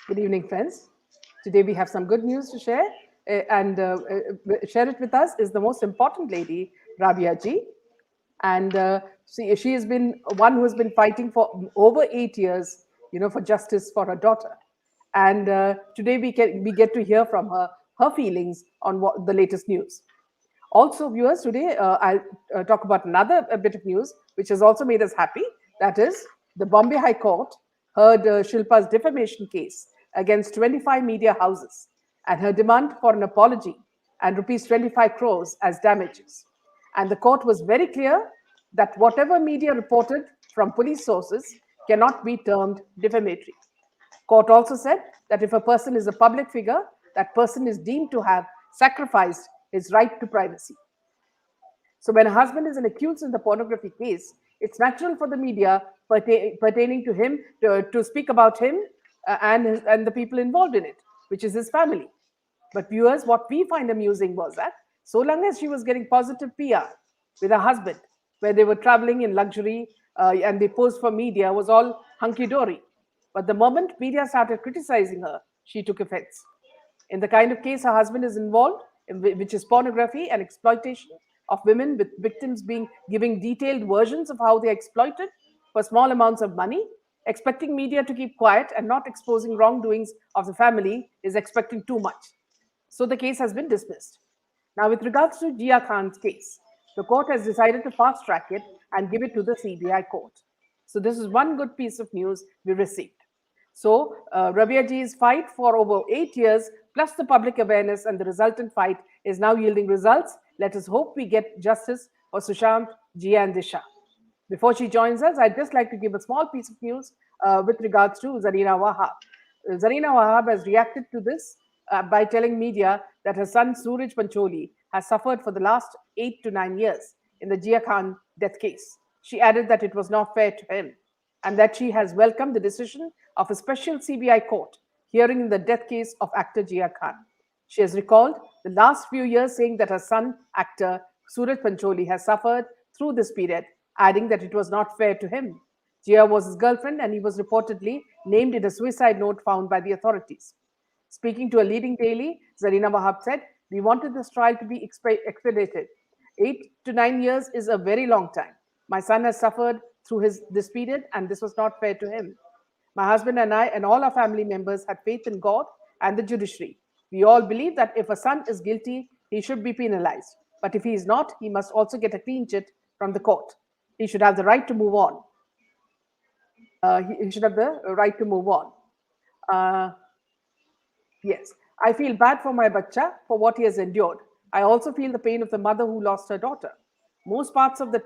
Good evening, friends. Today we have some good news to share, and share it with us is the most important lady, Rabia ji. And she has been one who has been fighting for over 8 years, for justice for her daughter. And today we get to hear from her feelings on what the latest news. Also, viewers, today I'll talk about another bit of news which has also made us happy. That is, the Bombay High Court heard Shilpa's defamation case against 25 media houses and her demand for an apology and rupees 25 crores as damages. And the court was very clear that whatever media reported from police sources cannot be termed defamatory. Court also said that if a person is a public figure, that person is deemed to have sacrificed his right to privacy. So when a husband is an accused in the pornography case, it's natural for the media pertaining to him to speak about him and the people involved in it, which is his family. But viewers, what we find amusing was that so long as she was getting positive PR with her husband, where they were traveling in luxury and they posed for media, was all hunky-dory. But the moment media started criticizing her, she took offense. In the kind of case her husband is involved, which is pornography and exploitation of women, with victims giving detailed versions of how they are exploited for small amounts of money, expecting media to keep quiet and not exposing wrongdoings of the family is expecting too much. So the case has been dismissed. Now, with regards to Jiah Khan's case, the court has decided to fast track it and give it to the CBI court. So this is one good piece of news we received. So Rabia ji's fight for over 8 years, plus the public awareness and the resultant fight, is now yielding results. Let us hope we get justice for Sushant, Jiah and Disha. Before she joins us, I'd just like to give a small piece of news with regards to Zarina Wahab. Zarina Wahab has reacted to this by telling media that her son Suraj Pancholi has suffered for the last 8 to 9 years in the Jiah Khan death case. She added that it was not fair to him and that she has welcomed the decision of a special CBI court hearing the death case of actor Jiah Khan. She has recalled the last few years, saying that her son, actor Suraj Pancholi, has suffered through this period, adding that it was not fair to him. Jiah was his girlfriend and he was reportedly named in a suicide note found by the authorities. Speaking to a leading daily, Zarina Wahab said, "We wanted this trial to be expedited. 8 to 9 years is a very long time. My son has suffered through this period and this was not fair to him. My husband and I and all our family members had faith in God and the judiciary. We all believe that if a son is guilty, he should be penalized. But if he is not, he must also get a clean chit from the court. He should have the right to move on. He should have the right to move on. Yes, I feel bad for my bacha for what he has endured. I also feel the pain of the mother who lost her daughter. Most parts of the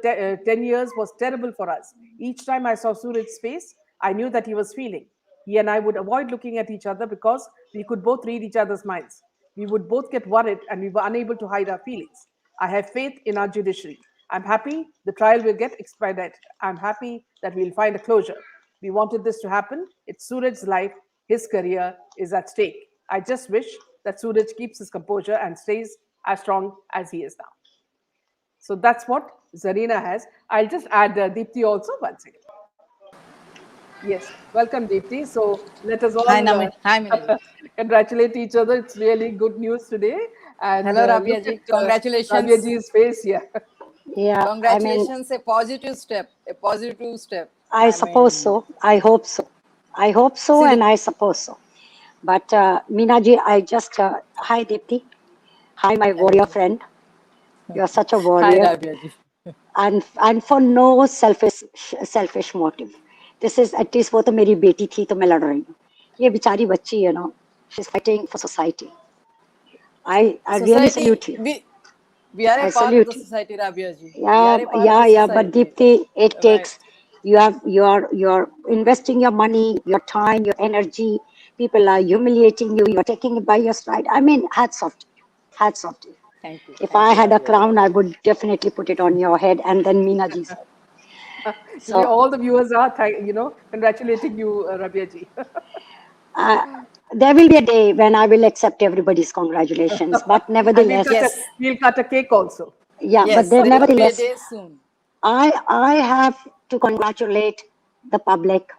10 years was terrible for us. Each time I saw Suraj's face, I knew that he was feeling. He and I would avoid looking at each other because we could both read each other's minds. We would both get worried and we were unable to hide our feelings. I have faith in our judiciary. I'm happy the trial will get expedited. I'm happy that we'll find a closure. We wanted this to happen. It's Suraj's life. His career is at stake. I just wish that Suraj keeps his composure and stays as strong as he is now." So that's what Zarina has. I'll just add Deepti also. One second. Yes, welcome Deepti. So let us all Hi, congratulate each other. It's really good news today. And hello, Rabia ji. Congratulations. Rabia ji's face, yeah. Yeah, Congratulations, a positive step. I suppose so. I hope so. I hope so, and I suppose so. But Meena ji, I just hi Deepti, hi my warrior friend. You're such a warrior. Hi, Rabia ji. And for no selfish motive. This is at least वो तो मेरी बेटी थी तो मैं लड़ रही हूँ. ये बेचारी बच्ची, she's fighting for society. I really salute you. We are a part of the society, Rabia ji. Yeah. But Deepti, it takes. You're investing your money, your time, your energy. People are humiliating you. You're taking it by your stride. I mean, hats off to you. Hats off to you. Thank you. If I had a crown, I would definitely put it on your head, and then Meena ji's head. So all the viewers are, congratulating you, Rabia ji. There will be a day when I will accept everybody's congratulations, but nevertheless, we'll cut a cake also. Yeah, yes, but nevertheless, soon. I have to congratulate the public,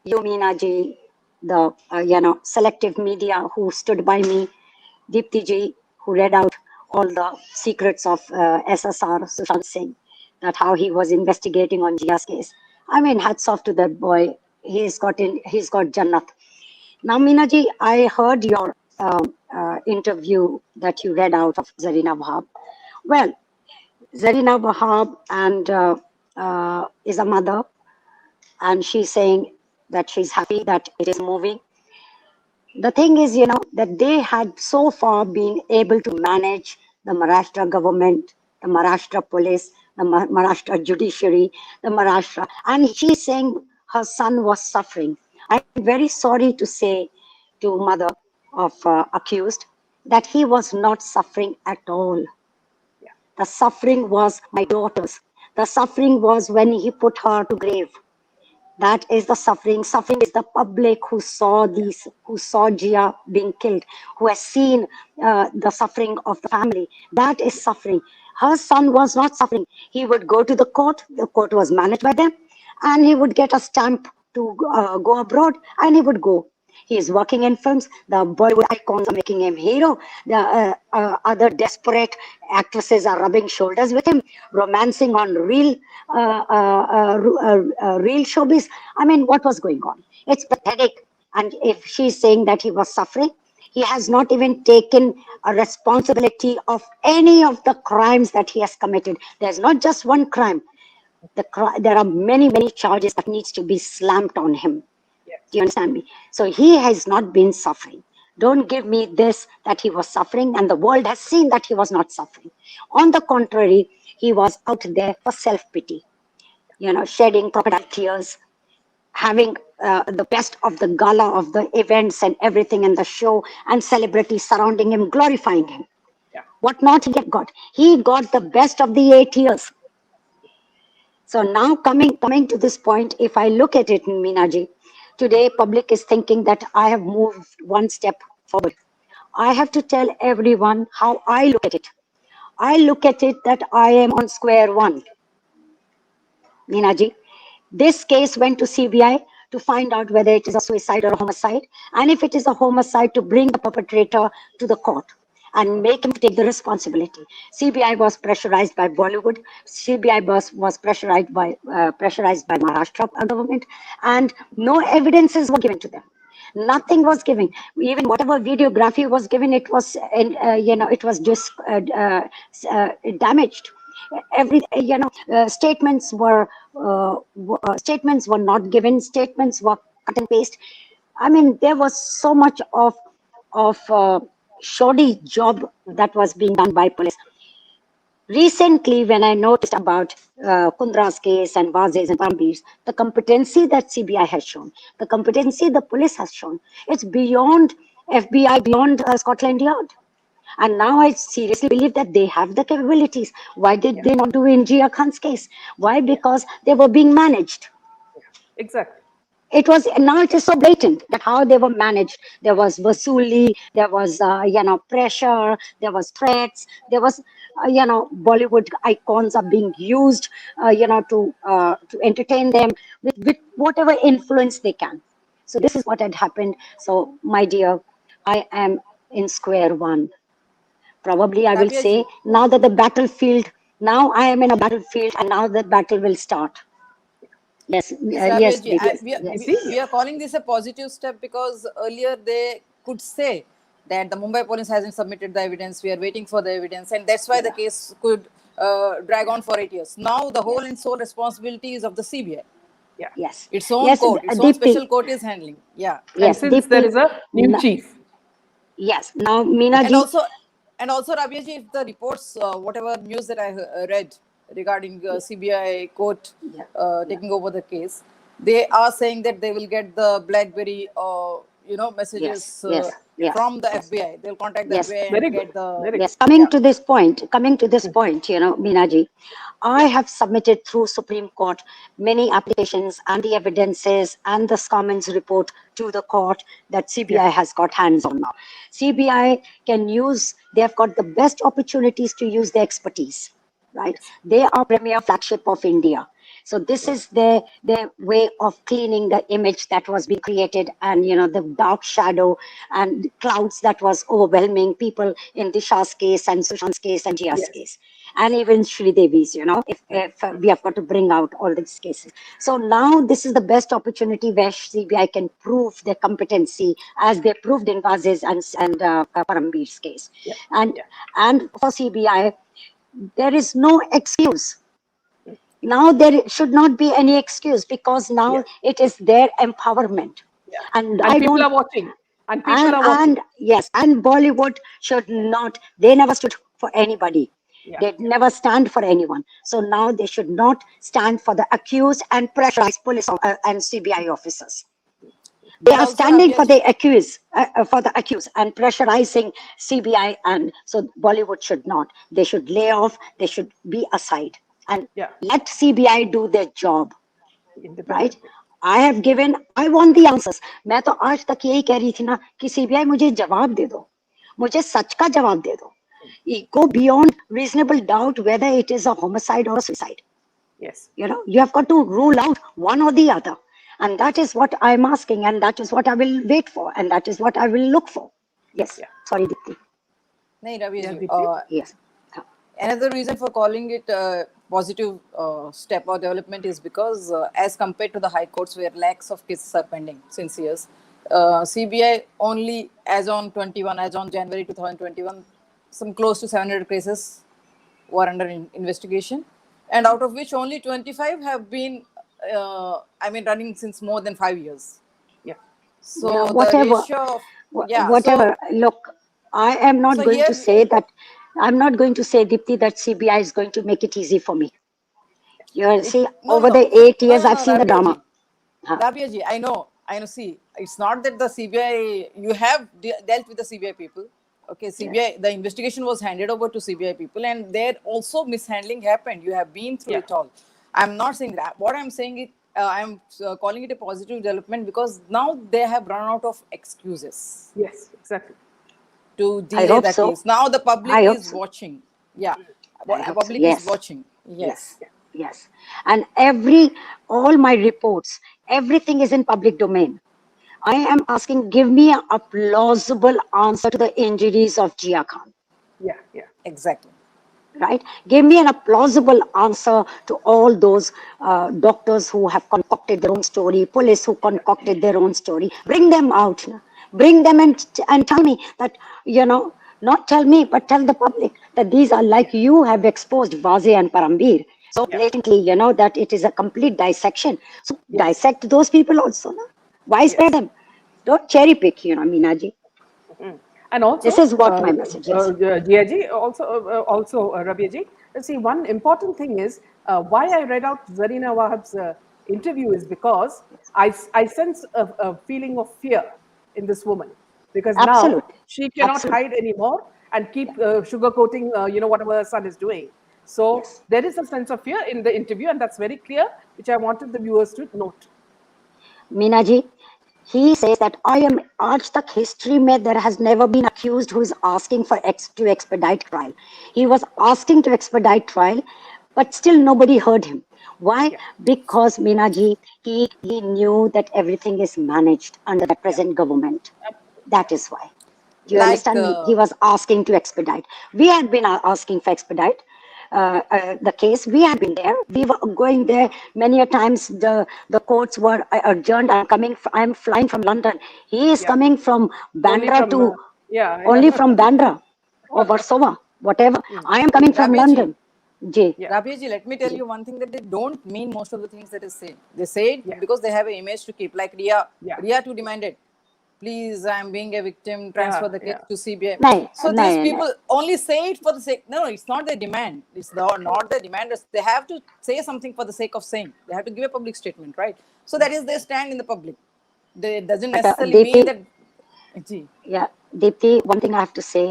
you, Meena ji, the selective media who stood by me, Deepti ji, who read out all the secrets of SSR, Sushant Singh, that how he was investigating on Jia's case. I mean, hats off to that boy. He's got Jannat. Now, Meena ji, I heard your interview that you read out of Zarina Wahab. Well, Zarina Wahab is a mother, and she's saying that she's happy that it is moving. The thing is, that they had so far been able to manage the Maharashtra government, the Maharashtra police, the Maharashtra judiciary, the Maharashtra, and she's saying her son was suffering. I'm very sorry to say to mother of accused that he was not suffering at all. The suffering was my daughter's. The suffering was when he put her to grave. That is the suffering. Suffering is the public who saw Jiah being killed, who has seen the suffering of the family. That is suffering. Her son was not suffering. He would go to the court was managed by them, and he would get a stamp to go abroad, and he would go. He is working in films. The Bollywood icons are making him hero. The other desperate actresses are rubbing shoulders with him, romancing on real showbiz. I mean, what was going on? It's pathetic. And if she's saying that he was suffering, he has not even taken a responsibility of any of the crimes that he has committed. There's not just one crime. There are many, many charges that needs to be slammed on him. Do you understand me? So he has not been suffering. Don't give me this, that he was suffering, and the world has seen that he was not suffering. On the contrary, he was out there for self-pity, shedding crocodile tears, having the best of the gala of the events and everything in the show, and celebrities surrounding him, glorifying him. What not he got? He got the best of the 8 years. So now coming to this point, if I look at it, Meenaji, today public is thinking that I have moved one step forward. I have to tell everyone how I look at it. I look at it that I am on square one. Meenaji, this case went to CBI to find out whether it is a suicide or a homicide. And if it is a homicide, to bring the perpetrator to the court and make him take the responsibility. CBI was pressurized by Bollywood. CBI was pressurized by Maharashtra government, and no evidences were given to them. Nothing was given. Even whatever videography was given, it was, it was just damaged. Every statements were not given. Statements were cut and paste. I mean, there was so much of shoddy job that was being done by police. Recently, when I noticed about Kundra's case and Vazes and Parambir's, the competency that CBI has shown, the competency the police has shown, it's beyond FBI, beyond Scotland Yard. And now I seriously believe that they have the capabilities. Why did they not do in Jiah Khan's case? Why? Because they were being managed. Exactly. It is so blatant that how they were managed. There was vasuli, there was pressure, there was threats, there was Bollywood icons are being used to entertain them with whatever influence they can. So this is what had happened. So my dear, I am in square one. Probably I will say now that now I am in a battlefield, and now the battle will start. Yes, yes, we are calling this a positive step because earlier they could say that the Mumbai police hasn't submitted the evidence, we are waiting for the evidence, and that's why the case could drag on for 8 years. Now the whole and sole responsibility is of the CBI. Yes. Its own court, its own special court is handling. Yes. And since there is a new chief. Yes. Now, Meena ji. And also, Rabia ji, if the reports, whatever news that I read regarding CBI court taking over the case, they are saying that they will get the BlackBerry, messages from the FBI. They'll contact the FBI and get the. Yes. Coming to this point, Meena ji, I have submitted through Supreme Court many applications and the evidences and the Cummins report to the court that CBI has got hands on now. CBI can use, they have got the best opportunities to use their expertise, right? They are premier flagship of India. So this is their way of cleaning the image that was being created, and the dark shadow and clouds that was overwhelming people in Disha's case and Sushant's case and Jia's Yes. case, and even Sri Devi's. If we have got to bring out all these cases. So now this is the best opportunity where CBI can prove their competency, as they proved in Vaz's and Parambir's case. Yeah. And Yeah. and for CBI, there is no excuse. Now there should not be any excuse, because now Yeah. it is their empowerment. Yeah. And And I people don't, are watching. And people are watching. and yes, and Bollywood should not, they never stood for anybody. Yeah. They never stand for anyone. So now they should not stand for the accused and pressurize police and CBI officers. They And are also, standing for Rabia ji, the accused and pressurizing CBI, and so Bollywood should not. They should lay off. They should be aside and Yeah. let CBI do their job. Right? Independently. I want the answers. मैं तो आज तक यही कह रही थी ना कि CBI मुझे जवाब दे दो, मुझे सच का जवाब दे दो. Go beyond reasonable doubt whether it is a homicide or a suicide. Yes. You have got to rule out one or the other. And that is what I'm asking, and that is what I will wait for, and that is what I will look for. Yes. Yeah. Sorry, Deepti. nahi, Rabia Yeah, ji, Deepti? Yes. another reason for calling it a positive step or development is because, as compared to the high courts where lakhs of cases are pending since years, CBI only as on January 2021, some close to 700 cases were under investigation, and out of which only 25 have been, running since more than 5 years. Yeah. So Yeah, the whatever. ratio of, yeah, Whatever. Look, I am not so going here, to say that. I'm not going to say, Deepti, that CBI is going to make it easy for me. See, no, over no, the 8 years, no, I've no, seen the Rabia drama. ji. Rabia ji, I know. See, it's not that the CBI, you have dealt with the CBI people. Okay, CBI, the investigation was handed over to CBI people, and there also mishandling happened. You have been through Yeah. it all. I'm not saying that. What I'm saying is, I'm calling it a positive development because now they have run out of excuses Yes. Exactly. to I delay hope the so. case. Now the public I hope is so. watching. Yeah, I hope so. public is Yes. watching. Yes. Yes. Yes. And all my reports, everything is in public domain. I am asking, give me a plausible answer to the injuries of Jiah Khan. Yeah. Yeah. Exactly. Right? Give me a plausible answer to all those doctors who have concocted their own story, police who concocted their own story. Bring them out. Bring them and tell me that, not tell me, but tell the public that these are, like you have exposed Vaze and Parambir so Yeah. blatantly, that it is a complete dissection. So Yes. dissect those people also. No? Why spare Yes. them? Don't cherry pick, Meenaji. And also, This is what my message is. Jiah ji, also Rabia ji, see, one important thing is why I read out Zarina Wahab's interview is because I sense a feeling of fear in this woman, because now Absolutely. she cannot Absolutely. hide anymore and keep sugarcoating, whatever her son is doing. So Yes. there is a sense of fear in the interview, and that's very clear, which I wanted the viewers to note. Minaji, he says that I am Aaj Tak history mein there has never been accused who is asking for to expedite trial. He was asking to expedite trial, but still nobody heard him. Why? Yeah. Because Minaji, he knew that everything is managed under the present government. That is why. Do you Like, understand me? He was asking to expedite. We had been asking for expedite. The case, we had been there. We were going there many a times. The courts were adjourned. I'm flying from London. He is Yeah. coming from Only Bandra from, to yeah. only from Bandra or Warsaw, whatever. I am coming from Rabia ji, London. Ji. Yeah. Rabia ji, let me tell you one thing that they don't mean most of the things that is said. They say it Yeah. because they have an image to keep. Like Riya, Yeah. Riya too demanded, please, I'm being a victim, transfer the case Yeah. to CBI. Nahi, So these nahi, people only say it for the sake. No, it's not their demand. It's not their demand. They have to say something for the sake of saying. They have to give a public statement, right? So that is their stand in the public. It doesn't But necessarily mean that. Ji. yeah, Deepti, one thing I have to say,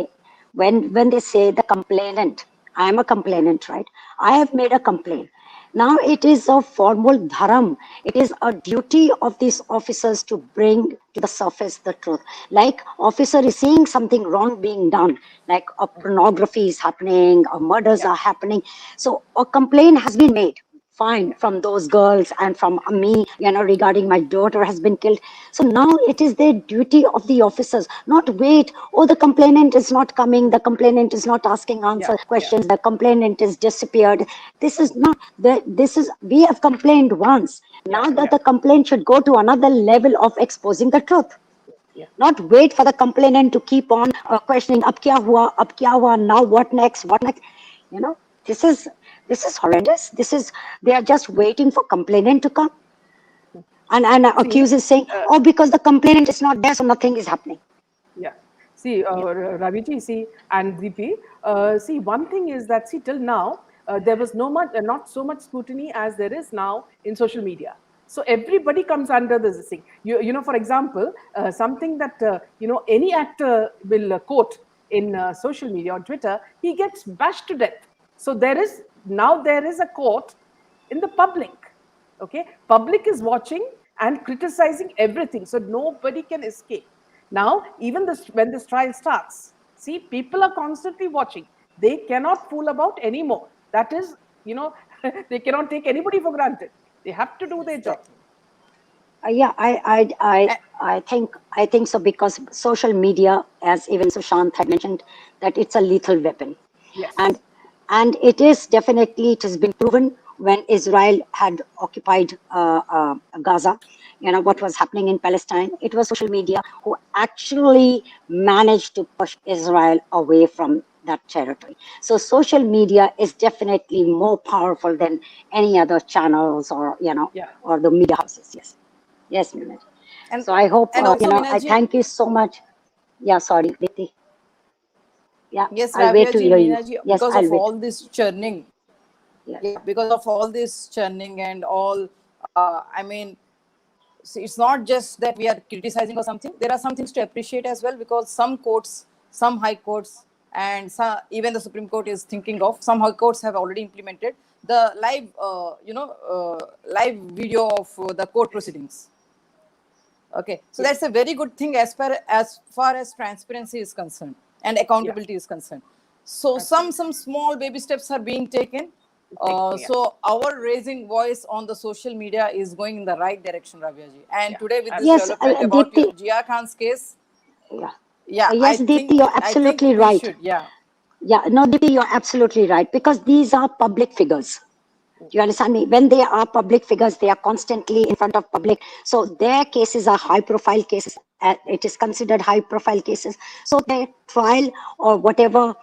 when they say the complainant, I am a complainant, right? I have made a complaint. Now it is a formal dharam. It is a duty of these officers to bring to the surface the truth. Like officer is seeing something wrong being done, like a pornography is happening, or murders Yeah. are happening. So a complaint has been made fine from those girls and from me, regarding my daughter has been killed. So now it is their duty of the officers, not wait, oh, the complainant is not coming, the complainant is not asking answer questions, the complainant is disappeared. This is not, we have complained once. Now that the complaint should go to another level of exposing the truth. Not wait for the complainant to keep on questioning, ab kya hua, now what next, this is horrendous. They are just waiting for complainant to come. And accusers saying, oh, because the complainant is not there, so nothing is happening. Yeah. See, Raviji, see, and Deepti, see, one thing is that, see, till now, there was not so much scrutiny as there is now in social media. So everybody comes under this thing. For example, something that, any actor will quote in social media, on Twitter, he gets bashed to death. So there is a court in the public. Okay, public is watching and criticizing everything, so nobody can escape. Now, even when this trial starts, see, people are constantly watching. They cannot fool about anymore. That is, they cannot take anybody for granted. They have to do their job. Yeah, I think so, because social media, as even Sushant had mentioned, that it's a lethal weapon. Yes. And it has been proven when Israel had occupied Gaza, what was happening in Palestine. It was social media who actually managed to push Israel away from that territory. So social media is definitely more powerful than any other channels or, or the media houses. Yes, Meenaji. And so I hope, also, I thank you so much. Yeah, sorry, Deepti. Yeah, yes, I'll wait to Rabia ji, hear you. Meena ji, Yes, because I'll of wait. all this churning, because of all this churning and all, I mean, see, it's not just that we are criticizing or something. There are some things to appreciate as well, because some courts, some high courts, and even the Supreme Court is thinking of, some high courts have already implemented the live, live video of the court proceedings. Okay, so that's a very good thing as far as transparency is concerned and accountability is concerned. So some small baby steps are being taken. So our raising voice on the social media is going in the right direction, Rabia ji. And today with this development about Deepti, Jiah Khan's case, yes, I Deepti, think, you're absolutely we right. should, No, Deepti, you're absolutely right, because these are public figures. Do you understand me? When they are public figures, they are constantly in front of public. So their cases are high-profile cases. It is considered high-profile cases. So their trial or whatever,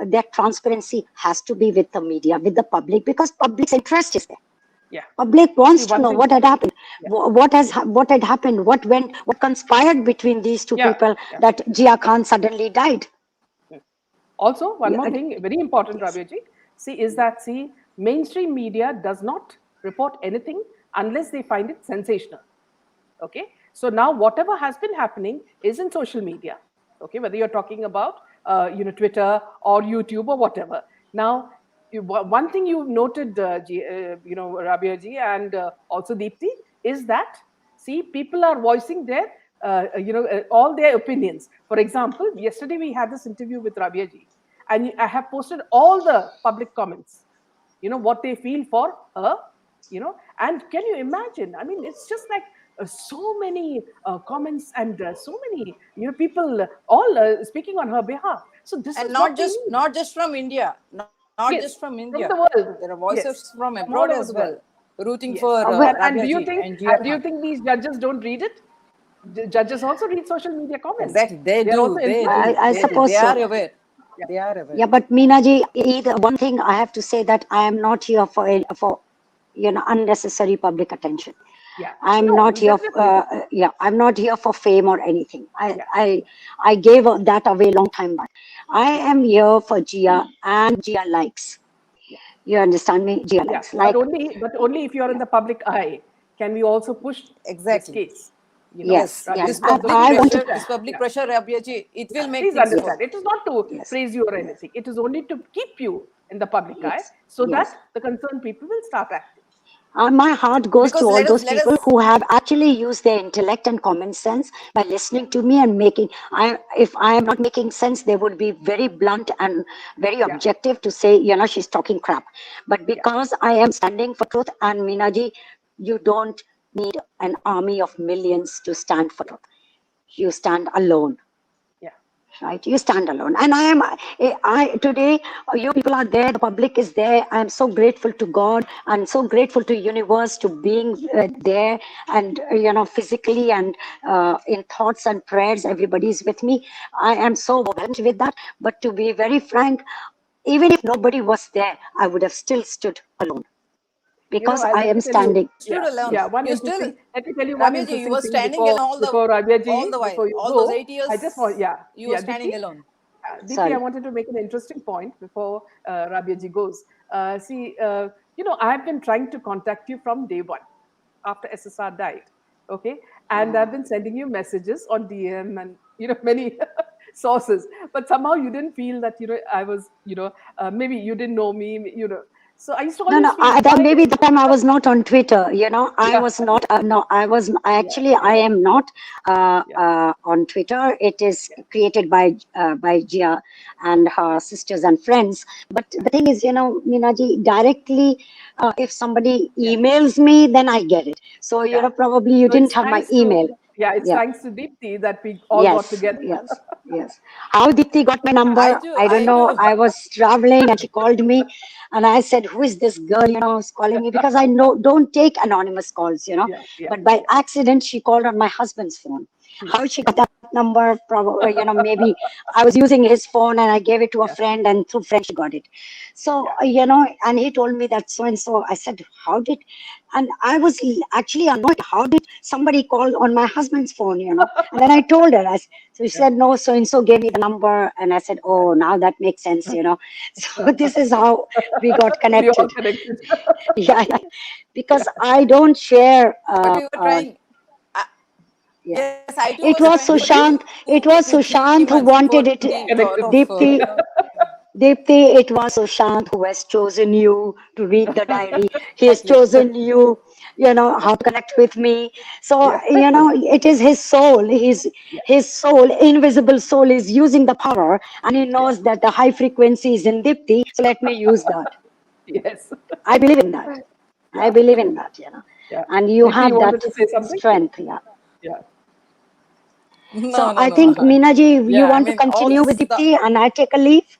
their transparency has to be with the media, with the public, because public's interest is there. Public wants to know what had happened, what had happened, what conspired between these two people that Jiah Khan suddenly died. Also, one more thing, very important, Rabia-ji, is that, mainstream media does not report anything unless they find it sensational. Okay, so now whatever has been happening is in social media. Okay, whether you're talking about Twitter or YouTube or whatever. Now, one thing you've noted, Rabia ji and also Deepti, is that people are voicing their all their opinions. For example, yesterday we had this interview with Rabia ji, and I have posted all the public comments. What they feel for her. And can you imagine? I mean, it's just like so many comments and so many people all speaking on her behalf. So this and is what we need. not just from India, not Yes, just from from India. the world. There are voices Yes, from from all abroad over as the well, world. rooting Yes. for And Rabia do you ji think and Jiah Khan. these judges don't read it? Judges also read social media comments. Exactly, they They're also do. They influenced. do. I They do. suppose They are so. aware. They are aware. Yeah, but Meenaji, either one thing I have to say, that I am not here for unnecessary public attention. I'm not here. I'm not here for fame or anything. I gave that away long time back. I am here for Jiah and Jiah likes. You understand me? Jiah likes. But only if you're in the public eye can we also push this Exactly. case. Yes. This And public I pressure, wanted. Rabia ji, it will make Please things understand, work. it is not to praise you or anything. It is only to keep you in the public eye so that the concerned people will start acting. My heart goes Because to all those let people us who have actually used their intellect and common sense by listening to me and making. If I am not making sense, they would be very blunt and very Yeah, objective to say, she's talking crap. But yeah, because I am standing for truth, and Meenaji, you don't need an army of millions to stand for truth. You stand alone. yeah. Right, you stand alone, and I today, you people are there, the public is there. I am so grateful to God and so grateful to universe to being there, and physically and in thoughts and prayers, everybody is with me. I am so overwhelmed with that. But to be very frank, even if nobody was there, I would have still stood alone, because I Let am me tell you, standing. stood alone. yeah, one You still, interesting, let me tell you one Rabia ji, you interesting were thing standing alone before Rabia all ji, the while. before you All those go. 8 years, I just want, you were Deepti, standing alone. Deepti, I Sorry. wanted to make an interesting point before Rabia ji goes. See, I've been trying to contact you from day one after SSR died. Okay. And I've been sending you messages on DM and, many sources, but somehow you didn't feel that, I was, maybe you didn't know me. So I used to No, always no. feel why, Maybe the time I was not on Twitter. I yeah, was not. No, I was. yeah, Actually, I am not yeah, on Twitter. It is yeah, created by Jiah and her sisters and friends. But the thing is, Meenaji, directly, if somebody yeah. emails me, then I get it. So Yeah. probably you So didn't it's have my thanks to, email. yeah, it's Yeah. thanks to Deepti that we all got Yes, together. yes, yes. How Deepti got my number, I don't I know. too. I was traveling and she called me, and I said, "Who is this girl? Who's calling me?" Because I know don't take anonymous calls. Yeah, yeah, But by yeah, accident, she called on my husband's phone. yeah, How she yeah, got that number? Probably, maybe I was using his phone and I gave it to a yeah, friend, and through friend she got it. So, yeah, and he told me that so and so. I said, "How did?" And I was actually annoyed. How did somebody call on my husband's phone? And then I told her. So she yeah, said, "No, so and so gave me the number," and I said, yeah. "Oh, now that makes sense." So this is how we got We all connected. connected. Yeah, yeah. Yeah, Because I don't share. But we were trying. Uh, Yeah. yes, I too was It trying was to but you Sushant. It connect was with him Sushant who and before wanted it. he thought connected. of, Deepti, Deepti, it was Sushant who has chosen you to read the diary. He has exactly. chosen you, how to connect with me. So, Yeah, it is his soul. yeah, His soul, invisible soul, is using the power, and he yeah, knows that the high frequency is in Deepti. So let me use that. yes. I believe in that. I Yeah, believe in that. yeah. And you Deepti, you have wanted that to say something? strength. Yeah. Yeah. So No, no, I no. think, Meenaji, you Yeah, I want to mean, all continue with this, the, Deepti and I take a leave?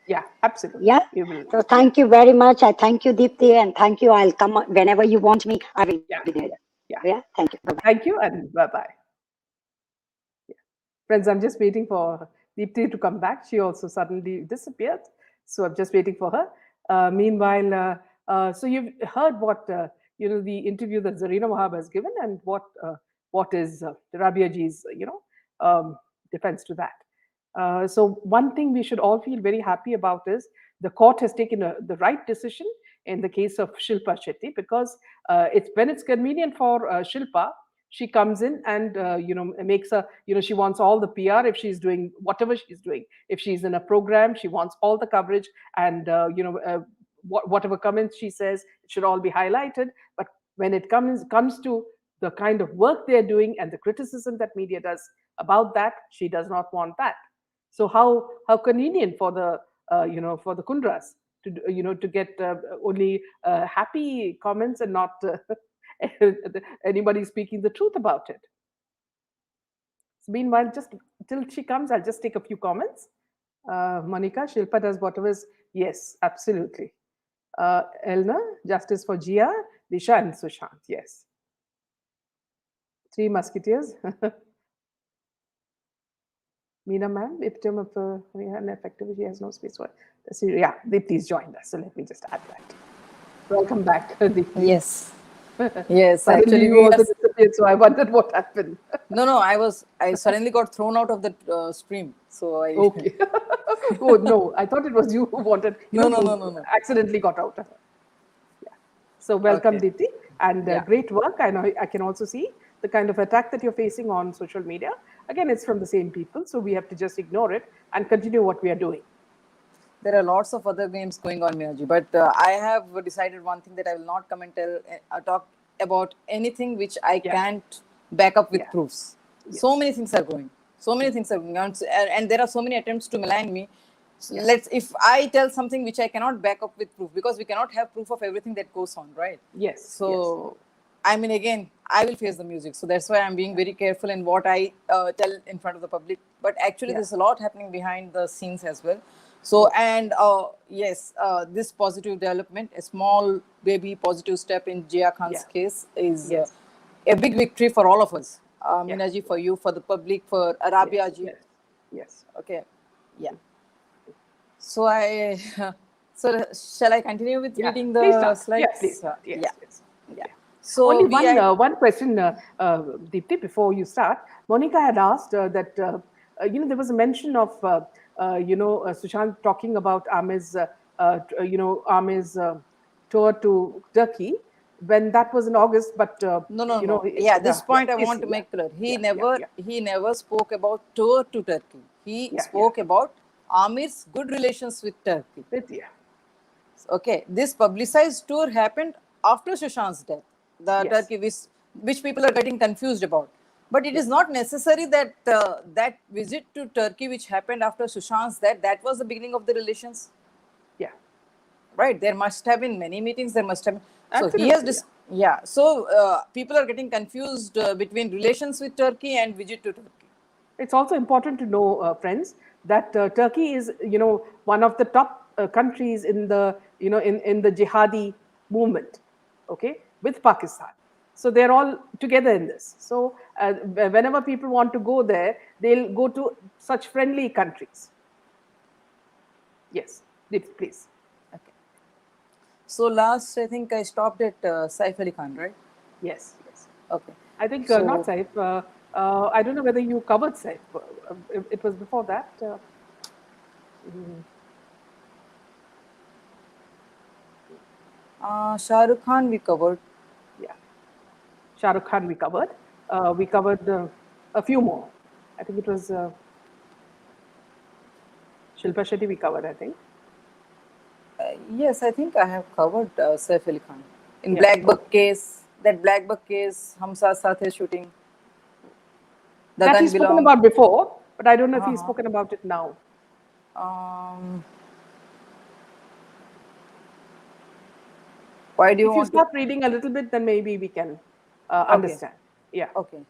Yeah, absolutely. Yeah. We will. So Yeah, thank you very much. I thank you, Deepti, and thank you. I'll come whenever you want me. I will yeah, be there. yeah, yeah. Yeah. Thank you. Bye-bye. Thank you and bye bye. Friends, I'm just waiting for Deepti to come back. She also suddenly disappeared. So I'm just waiting for her. Meanwhile, so you've heard what, the interview that Zarina Wahab has given and what is Rabia ji's, defense to that. So one thing we should all feel very happy about is the court has taken the right decision in the case of Shilpa Shetty, because it's when it's convenient for Shilpa, she comes in and makes a, she wants all the PR. If she's doing whatever she's doing, if she's in a program, she wants all the coverage, and whatever comments she says, it should all be highlighted. But when it comes to the kind of work they're doing and the criticism that media does about that, she does not want that. So how convenient for the for the Kundras to to get only happy comments and not anybody speaking the truth about it. So meanwhile, just till she comes, I'll just take a few comments. Monica, Shilpa does whatever is, yes, absolutely. Elna, justice for Jiah, Disha, and Sushant, yes. Three Musketeers. Meena ma'am, epitome of an effective, she has no space for. So, yeah, Deepti's joined us, so let me just add that. Welcome back, Deepti. yes, yes. Suddenly Actually, you we are. also disappeared, so I wondered what happened. No, no. I suddenly got thrown out of the stream. So I. Okay. Oh no, I thought it was you who wanted, No, no, no, who no, no. accidentally got out. Yeah. So welcome, Okay. Deepti, and Yeah. great work. I know I can also see the kind of attack that you're facing on social media. Again, it's from the same people, so we have to just ignore it and continue what we are doing. There are lots of other games going on, Miraji, but I have decided one thing, that I will not come and talk about anything which I Yeah. can't back up with Yeah. proofs. Yes. So many things are going. So many things are going on, and there are so many attempts to malign me. So Yeah. if I tell something which I cannot back up with proof, because we cannot have proof of everything that goes on, right? Yes. So, I mean, again, I will face the music. So that's why I'm being very careful in what I tell in front of the public. But actually, Yeah. there's a lot happening behind the scenes as well. So, and yes, this positive development, a small baby positive step in Jiah Khan's Yeah. case, is Yes. a big victory for all of us. Yeah. Minaji, for you, for the public, for Yes. Arabia ji. Yes. Yes. Okay. Yeah. So I, so shall I continue with Yeah. reading Please the start. Yeah. Please slides? start. Yeah. Yes. Yes. Yeah. Yeah. So Only we had, one question, Deepti, before you start. Monica had asked that there was a mention of Sushant talking about Amir's tour to Turkey when that was in August, but no. Yeah, this yeah, point I please, want to yeah, make clear. yeah, yeah, yeah, He never spoke about tour to Turkey. He yeah, yeah. spoke about Amir's good relations with Turkey. Yeah. Okay, this publicized tour happened after Sushant's death, the Yes. Turkey, which people are getting confused about. But it is Yes. not necessary that that visit to Turkey, which happened after Sushant's death, that was the beginning of the relations. Yeah. Right? There must have been many meetings. There must have been. So he has Absolutely. this. Yeah. So people are getting confused between relations with Turkey and visit to Turkey. It's also important to know, friends, that Turkey is, one of the top countries in the, in the jihadi movement, okay, with Pakistan. So they're all together in this. So whenever people want to go there, they'll go to such friendly countries. Yes, please. Okay. So last, I think I stopped at Saif Ali Khan, right? Yes, yes. Okay. I think not So Saif. I don't know whether you covered Saif. It was before that. Shah Rukh Khan we covered. Yeah. Shah Rukh Khan we covered. We covered a few more. I think it was Shilpa Shetty we covered, I think. Yes, I think I have covered Saif Ali Khan in Yeah. Black Buck case. That Black Buck case, Hum Saath Saath Hai shooting. The That gun he's spoken belonged. about before, but I don't know if he's Uh-huh. spoken about it now. Um, why do you If you want to? start reading a little bit, then maybe we can Okay. understand. Yeah. Okay.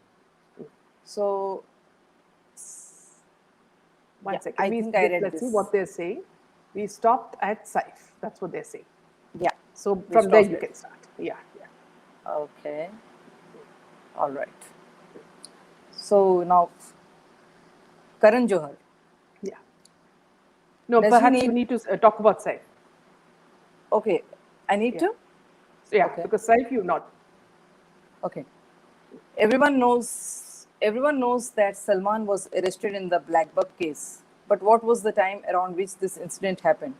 So One yeah, second. I think I read Let's see this. what they're saying. We stopped at Saif. That's what they're saying. Yeah, So we from there stopped you there. can start. Yeah. Yeah. Okay. All right. So now, Karan Johar. Yeah. No, Does he perhaps you need? need to talk about Saif. Okay, I need Yeah. to. So, yeah, Okay. because Saif you not. Okay. Everyone knows that Salman was arrested in the Black Buck case. But what was the time around which this incident happened?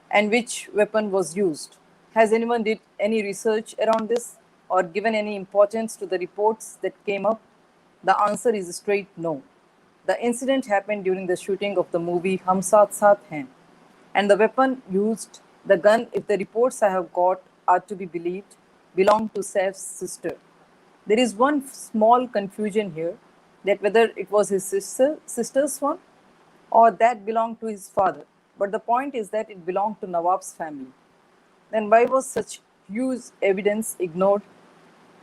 And which weapon was used? Has anyone did any research around this or given any importance to the reports that came up? The answer is straight no. The incident happened during the shooting of the movie Hum Saath Saath Hain. And the weapon used, the gun, if the reports I have got are to be believed, belonged to Saif's sister. There is one small confusion here, that whether it was his sister's one or that belonged to his father. But the point is that it belonged to Nawab's family. Then why was such huge evidence ignored?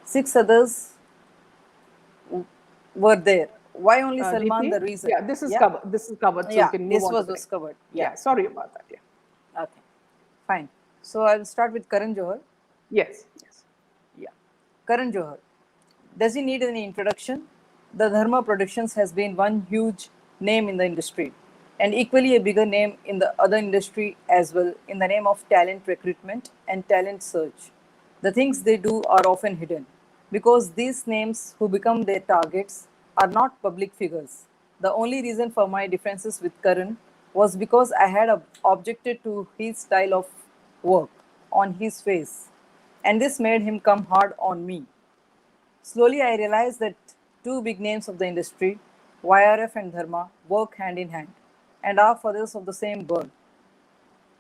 Six others were there. Why only Salman? DT? The reason? Yeah, this is Yeah, covered. This is covered, so you yeah. can move This on to was the next. discovered. Yeah. Yeah, sorry about that. Yeah. Okay. Fine. So I'll start with Karan Johar. Yes, yes. Yeah. Karan Johar. Does he need any introduction? The Dharma Productions has been one huge name in the industry, and equally a bigger name in the other industry as well, in the name of talent recruitment and talent search. The things they do are often hidden because these names who become their targets are not public figures. The only reason for my differences with Karan was because I had objected to his style of work on his face, and this made him come hard on me. Slowly, I realized that two big names of the industry, YRF and Dharma, work hand in hand and are fathers of the same bird.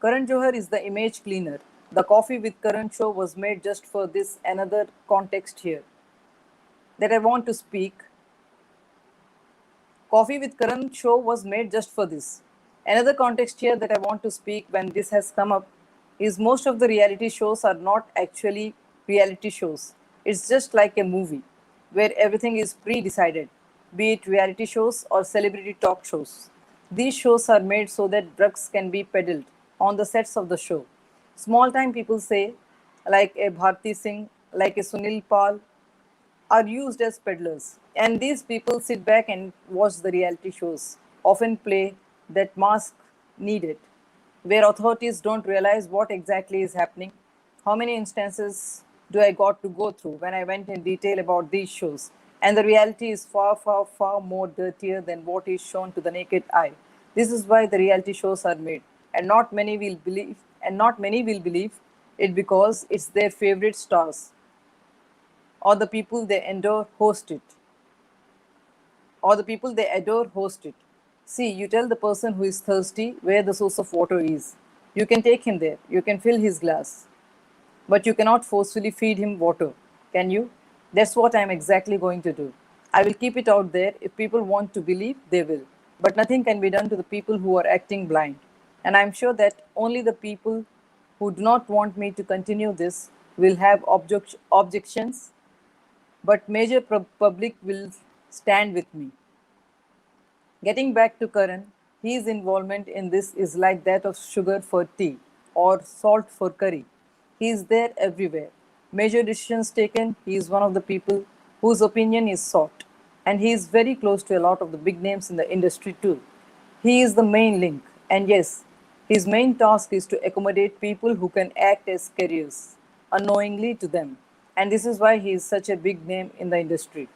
Karan Johar is the image cleaner. The Coffee with Karan show was made just for this another context here that I want to speak. Coffee with Karan show was made just for this. Another context here that I want to speak when this has come up is most of the reality shows are not actually reality shows. It's just like a movie where everything is pre decided, be it reality shows or celebrity talk shows. These shows are made so that drugs can be peddled on the sets of the show. Small time people say, like a Bharti Singh, like a Sunil Pal, are used as peddlers. And these people sit back and watch the reality shows, often play that mask needed, where authorities don't realize what exactly is happening. How many instances do I got to go through when I went in detail about these shows? And the reality is far, far, far more dirtier than what is shown to the naked eye. This is why the reality shows are made, and not many will believe it because it's their favorite stars or the people they adore host it, or the people they adore host it. See, you tell the person who is thirsty where the source of water is. You can take him there, you can fill his glass, but you cannot forcefully feed him water, can you? That's what I'm exactly going to do. I will keep it out there. If people want to believe, they will. But nothing can be done to the people who are acting blind. And I'm sure that only the people who do not want me to continue this will have objections, but major public will stand with me. Getting back to Karan, his involvement in this is like that of sugar for tea or salt for curry. He is there everywhere. Major decisions taken, he is one of the people whose opinion is sought. And he is very close to a lot of the big names in the industry too. He is the main link. And yes, his main task is to accommodate people who can act as carriers unknowingly to them. And this is why he is such a big name in the industry.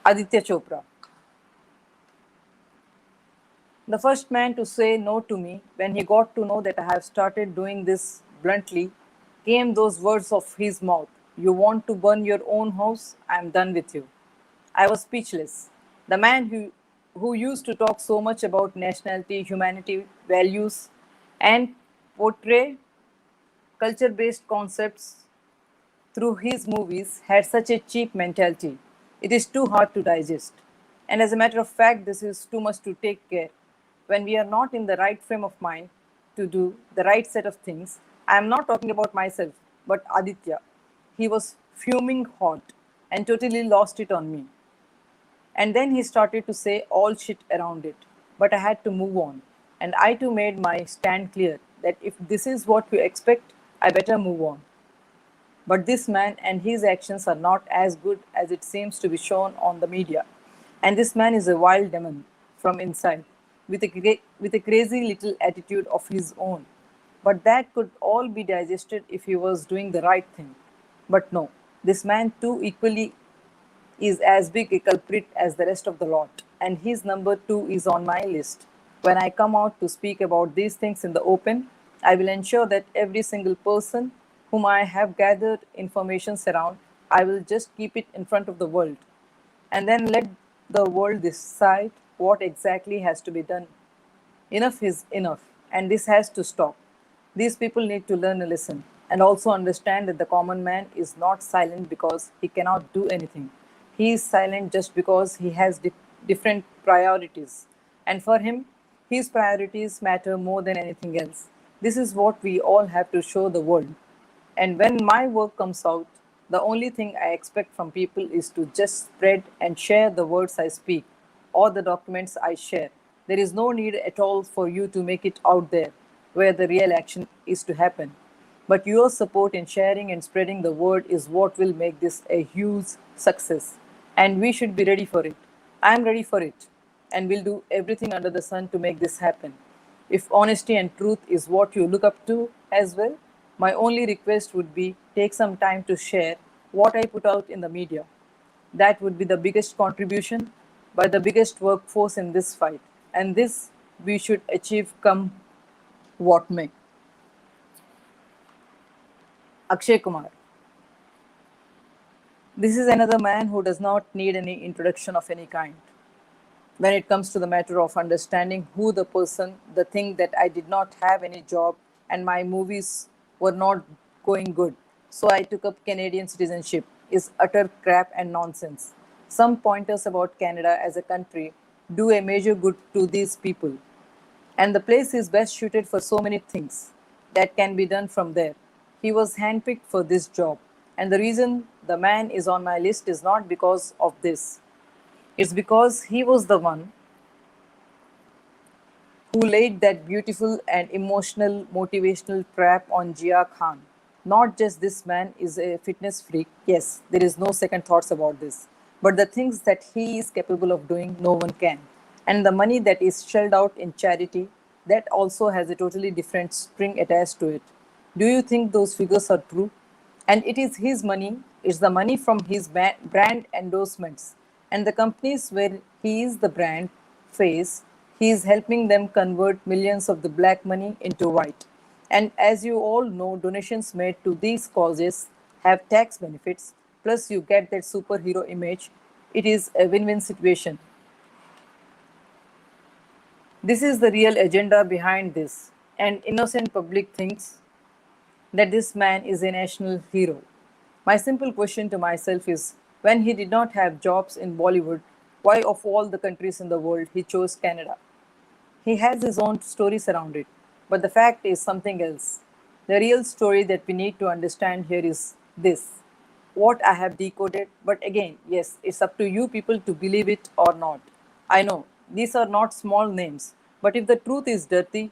Aditya Chopra. The first man to say no to me when he got to know that I have started doing this bluntly came those words of his mouth. You want to burn your own house? I am done with you. I was speechless. The man who used to talk so much about nationality, humanity, values, and portray culture based concepts through his movies had such a cheap mentality. It is too hard to digest. And as a matter of fact, this is too much to take care. When we are not in the right frame of mind to do the right set of things, I am not talking about myself, but Aditya. He was fuming hot and totally lost it on me. And then he started to say all shit around it. But I had to move on. And I too made my stand clear that if this is what you expect, I better move on. But this man and his actions are not as good as it seems to be shown on the media. And this man is a wild demon from inside, with a crazy little attitude of his own. But that could all be digested if he was doing the right thing. But no, this man too equally is as big a culprit as the rest of the lot, and his number two is on my list. When I come out to speak about these things in the open, I will ensure that every single person whom I have gathered information around, I will just keep it in front of the world and then let the world decide what exactly has to be done. Enough is enough, and this has to stop. These people need to learn a lesson and also understand that the common man is not silent because he cannot do anything. He is silent just because he has different priorities. And for him, his priorities matter more than anything else. This is what we all have to show the world. And when my work comes out, the only thing I expect from people is to just spread and share the words I speak or the documents I share. There is no need at all for you to make it out there where the real action is to happen. But your support in sharing and spreading the word is what will make this a huge success. And we should be ready for it. I am ready for it and will do everything under the sun to make this happen. If honesty and truth is what you look up to as well, my only request would be take some time to share what I put out in the media. That would be the biggest contribution by the biggest workforce in this fight. And this we should achieve come what may. Akshay Kumar. This is another man who does not need any introduction of any kind. when it comes to the matter of understanding who the person, the thing that I did not have any job and my movies were not going good. So I took up Canadian citizenship is utter crap and nonsense. Some pointers about Canada as a country do a major good to these people, and the place is best suited for so many things that can be done from there. He was handpicked for this job, and the reason the man is on my list is not because of this. It's because he was the one who laid that beautiful and emotional motivational trap on Jiah Khan. Not just this man is a fitness freak, yes, there is no second thoughts about this, but the things that he is capable of doing, no one can. And the money that is shelled out in charity, that also has a totally different string attached to it. Do you think those figures are true? And it is his money, it's the money from his brand endorsements and the companies where he is the brand face. He is helping them convert millions of the black money into white. And as you all know, donations made to these causes have tax benefits, plus you get that superhero image. It is a win-win situation. This is the real agenda behind this, and innocent public thinks that this man is a national hero. My simple question to myself is, when he did not have jobs in Bollywood, why of all the countries in the world he chose Canada? He has his own stories around it, but the fact is something else. The real story that we need to understand here is this. What I have decoded, but again, yes, it's up to you people to believe it or not. I know these are not small names, but if the truth is dirty,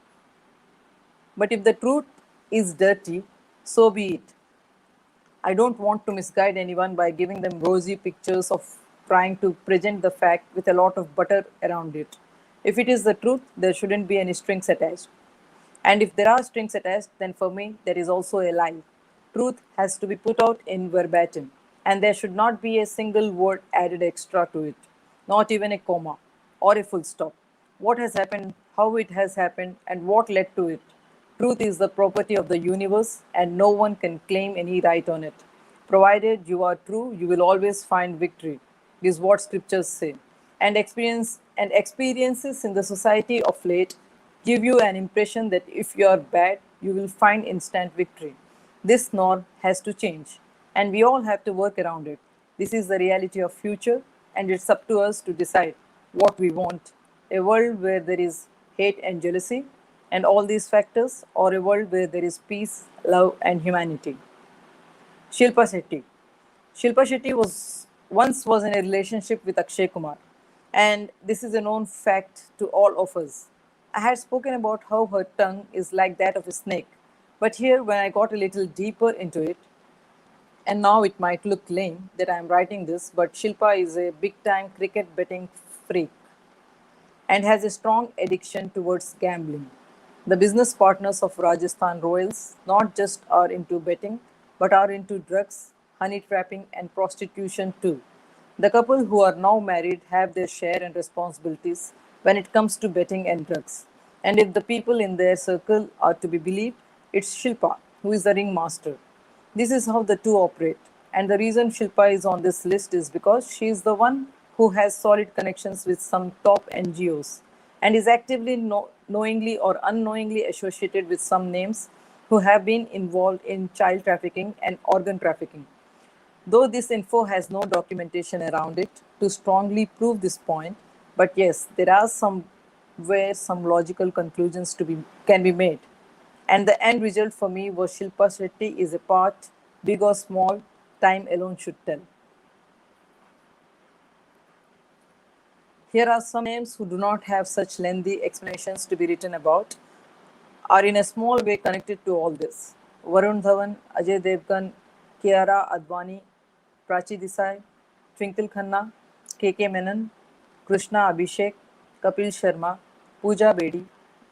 but if the truth is dirty, so be it. I don't want to misguide anyone by giving them rosy pictures of trying to present the fact with a lot of butter around it. If it is the truth, there shouldn't be any strings attached. And if there are strings attached, then for me, there is also a lie. Truth has to be put out in verbatim, and there should not be a single word added extra to it, not even a comma or a full stop. What has happened, how it has happened, and what led to it. Truth is the property of the universe, and no one can claim any right on it. Provided you are true, you will always find victory, is what scriptures say. And experiences in the society of late give you an impression that if you are bad, you will find instant victory. This norm has to change, and we all have to work around it. This is the reality of future, and it's up to us to decide what we want. A world where there is hate and jealousy and all these factors, or a world where there is peace, love, and humanity. Shilpa Shetty. Shilpa Shetty was in a relationship with Akshay Kumar, and this is a known fact to all of us. I had spoken about how her tongue is like that of a snake, but here, when I got a little deeper into it, and now it might look lame that I am writing this, but Shilpa is a big time cricket betting freak and has a strong addiction towards gambling. The business partners of Rajasthan Royals not just are into betting, but are into drugs, honey trapping, and prostitution too. The couple who are now married have their share and responsibilities when it comes to betting and drugs. And if the people in their circle are to be believed, it's Shilpa who is the ringmaster. This is how the two operate. And the reason Shilpa is on this list is because she is the one who has solid connections with some top NGOs and is actively knowingly or unknowingly associated with some names who have been involved in child trafficking and organ trafficking. Though this info has no documentation around it to strongly prove this point, but yes, there are some where some logical conclusions can be made. And the end result for me was Shilpa Shetty is a part, big or small, time alone should tell. Here are some names who do not have such lengthy explanations to be written about, are in a small way connected to all this. Varun Dhawan, Ajay Devgan, Kiara Advani, Prachi Desai, Twinkle Khanna, K.K. Menon, Krishna Abhishek, Kapil Sharma, Pooja Bedi,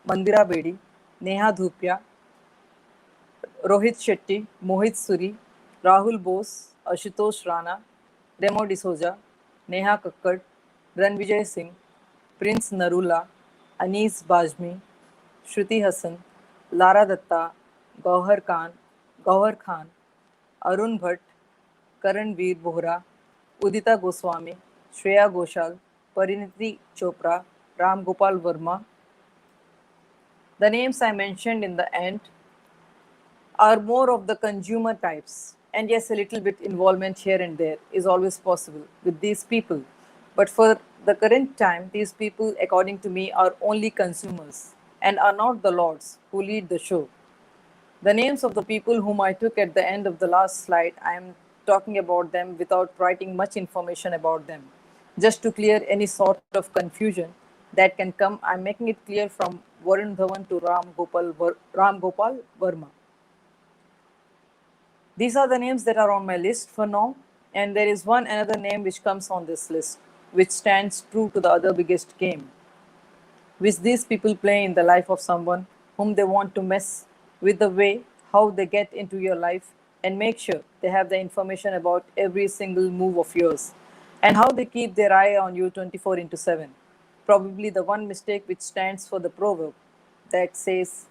Mandira Bedi, Neha Dhupia, Rohit Shetty, Mohit Suri, Rahul Bose, Ashutosh Rana, Remo D'Souza, Neha Kakkad, Ranvijay Singh, Prince Narula, Anis Bajmi, Shruti Hassan, Lara Datta, Gauhar Khan, Arun Bhatt, Karan Veer Bohra, Udita Goswami, Shreya Ghoshal, Pariniti Chopra, Ram Gopal Verma. The names I mentioned in the end are more of the consumer types. And yes, a little bit involvement here and there is always possible with these people. But for the current time, these people, according to me, are only consumers and are not the lords who lead the show. The names of the people whom I took at the end of the last slide, I am talking about them without writing much information about them. Just to clear any sort of confusion that can come, I am making it clear from Varun Dhawan to Ram Gopal Verma. These are the names that are on my list for now, and there is one another name which comes on this list, which stands true to the other biggest game, which these people play in the life of someone whom they want to mess with the way how they get into your life and make sure they have the information about every single move of yours and how they keep their eye on you 24 into 7. Probably the one mistake which stands for the proverb that says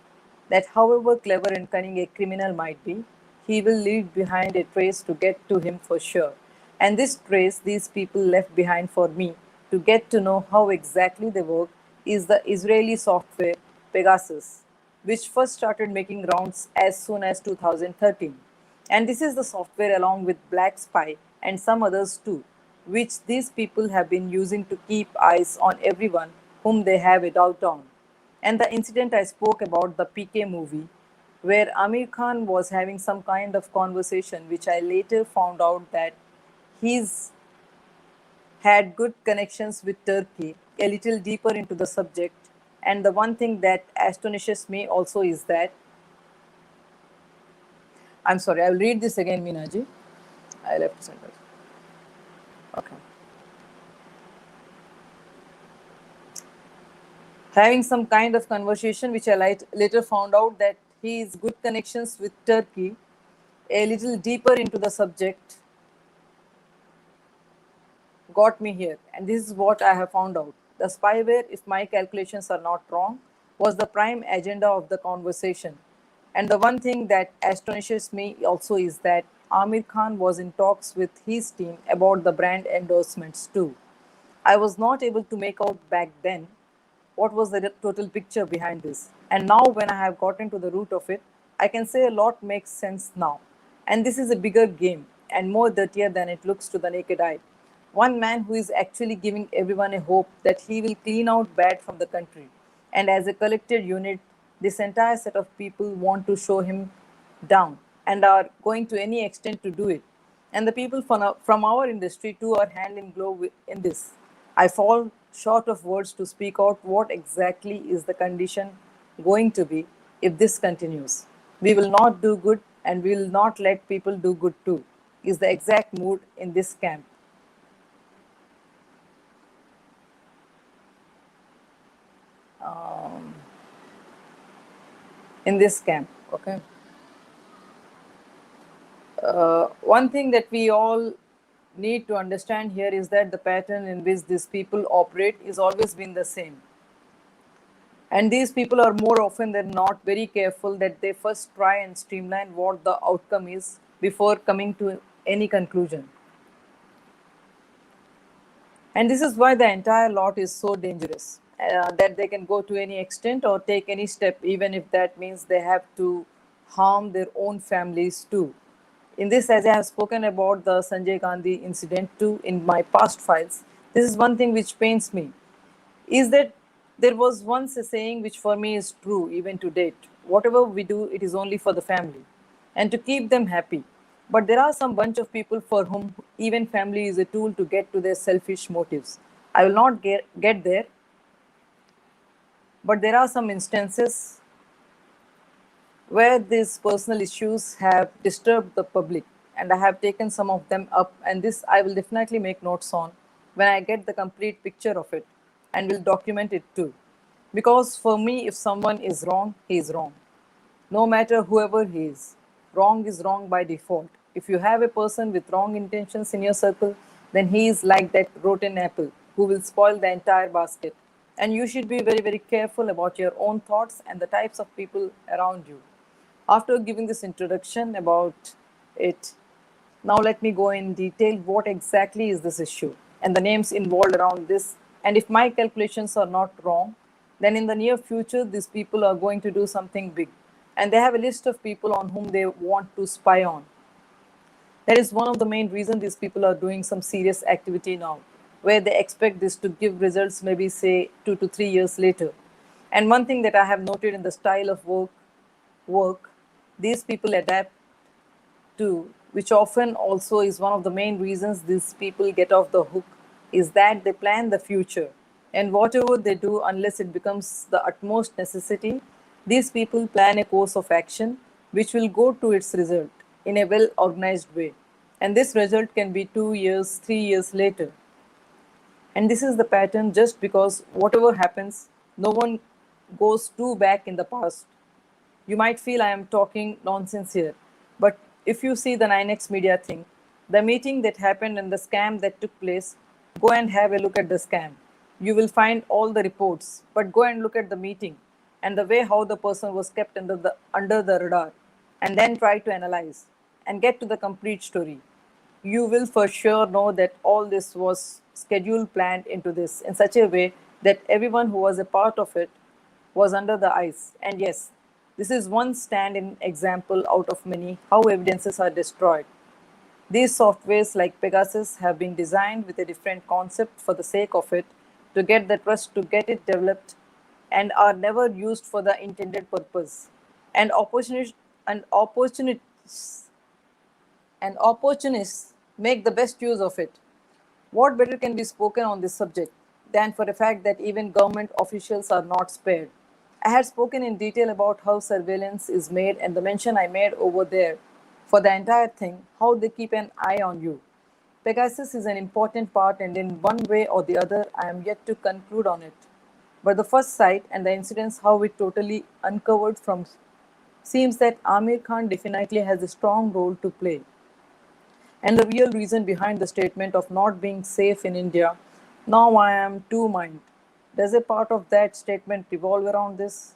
that however clever and cunning a criminal might be, he will leave behind a trace to get to him for sure. And this trace these people left behind for me to get to know how exactly they work is the Israeli software Pegasus, which first started making rounds as soon as 2013. And this is the software along with Black Spy and some others too, which these people have been using to keep eyes on everyone whom they have a doubt on. And the incident I spoke about, the PK movie, where Amir Khan was having some kind of conversation, which I later found out that he's had good connections with Turkey, a little deeper into the subject. And the one thing that astonishes me also is that, I'm sorry, I'll read this again, Minaji. I left the sentence. Okay. Having some kind of conversation, which I later found out that his good connections with Turkey, a little deeper into the subject, got me here. And this is what I have found out. The spyware, if my calculations are not wrong, was the prime agenda of the conversation. And the one thing that astonishes me also is that Amir Khan was in talks with his team about the brand endorsements too. I was not able to make out back then what was the total picture behind this. And now, when I have gotten to the root of it, I can say a lot makes sense now. And this is a bigger game and more dirtier than it looks to the naked eye. One man who is actually giving everyone a hope that he will clean out bad from the country. And as a collected unit, this entire set of people want to show him down and are going to any extent to do it. And the people from our industry too are hand in glove in this. I fall short of words to speak out what exactly is the condition going to be if this continues. We will not do good and we will not let people do good too, is the exact mood in this camp. Okay. One thing that we all need to understand here is that the pattern in which these people operate is always been the same. And these people are more often than not very careful that they first try and streamline what the outcome is before coming to any conclusion. And this is why the entire lot is so dangerous, that they can go to any extent or take any step, even if that means they have to harm their own families too. In this, as I have spoken about the Sanjay Gandhi incident too in my past files, this is one thing which pains me, is that there was once a saying which for me is true even to date. Whatever we do, it is only for the family and to keep them happy. But there are some bunch of people for whom even family is a tool to get to their selfish motives. I will not get there, but there are some instances where these personal issues have disturbed the public, and I have taken some of them up, and this I will definitely make notes on when I get the complete picture of it and will document it too. Because for me, if someone is wrong, he is wrong. No matter whoever he is, wrong is wrong by default. If you have a person with wrong intentions in your circle, then he is like that rotten apple who will spoil the entire basket. And you should be very, very careful about your own thoughts and the types of people around you. After giving this introduction about it, now let me go in detail what exactly is this issue and the names involved around this And if my calculations are not wrong, then in the near future, these people are going to do something big. And they have a list of people on whom they want to spy on. That is one of the main reasons these people are doing some serious activity now, where they expect this to give results maybe, say, 2 to 3 years later. And one thing that I have noted in the style of work these people adapt to, which often also is one of the main reasons these people get off the hook, is that they plan the future. And whatever they do, unless it becomes the utmost necessity, these people plan a course of action which will go to its result in a well organized way. And this result can be 2 years, 3 years later. And this is the pattern just because whatever happens, no one goes too back in the past. You might feel I am talking nonsense here, but if you see the 9x media thing, the meeting that happened and the scam that took place, go and have a look at the scam. You will find all the reports, but go and look at the meeting and the way how the person was kept under the radar, and then try to analyze and get to the complete story. You will for sure know that all this was scheduled, planned into this in such a way that everyone who was a part of it was under the ice. And yes, this is one stand-in example out of many how evidences are destroyed. These softwares like Pegasus have been designed with a different concept for the sake of it, to get the trust to get it developed, and are never used for the intended purpose. And opportunists make the best use of it. What better can be spoken on this subject than for the fact that even government officials are not spared? I had spoken in detail about how surveillance is made and the mention I made over there for the entire thing, how they keep an eye on you. Pegasus is an important part, and in one way or the other, I am yet to conclude on it. But the first sight and the incidents, how it totally uncovered from, seems that Amir Khan definitely has a strong role to play. And the real reason behind the statement of not being safe in India, now I am two mind. Does a part of that statement revolve around this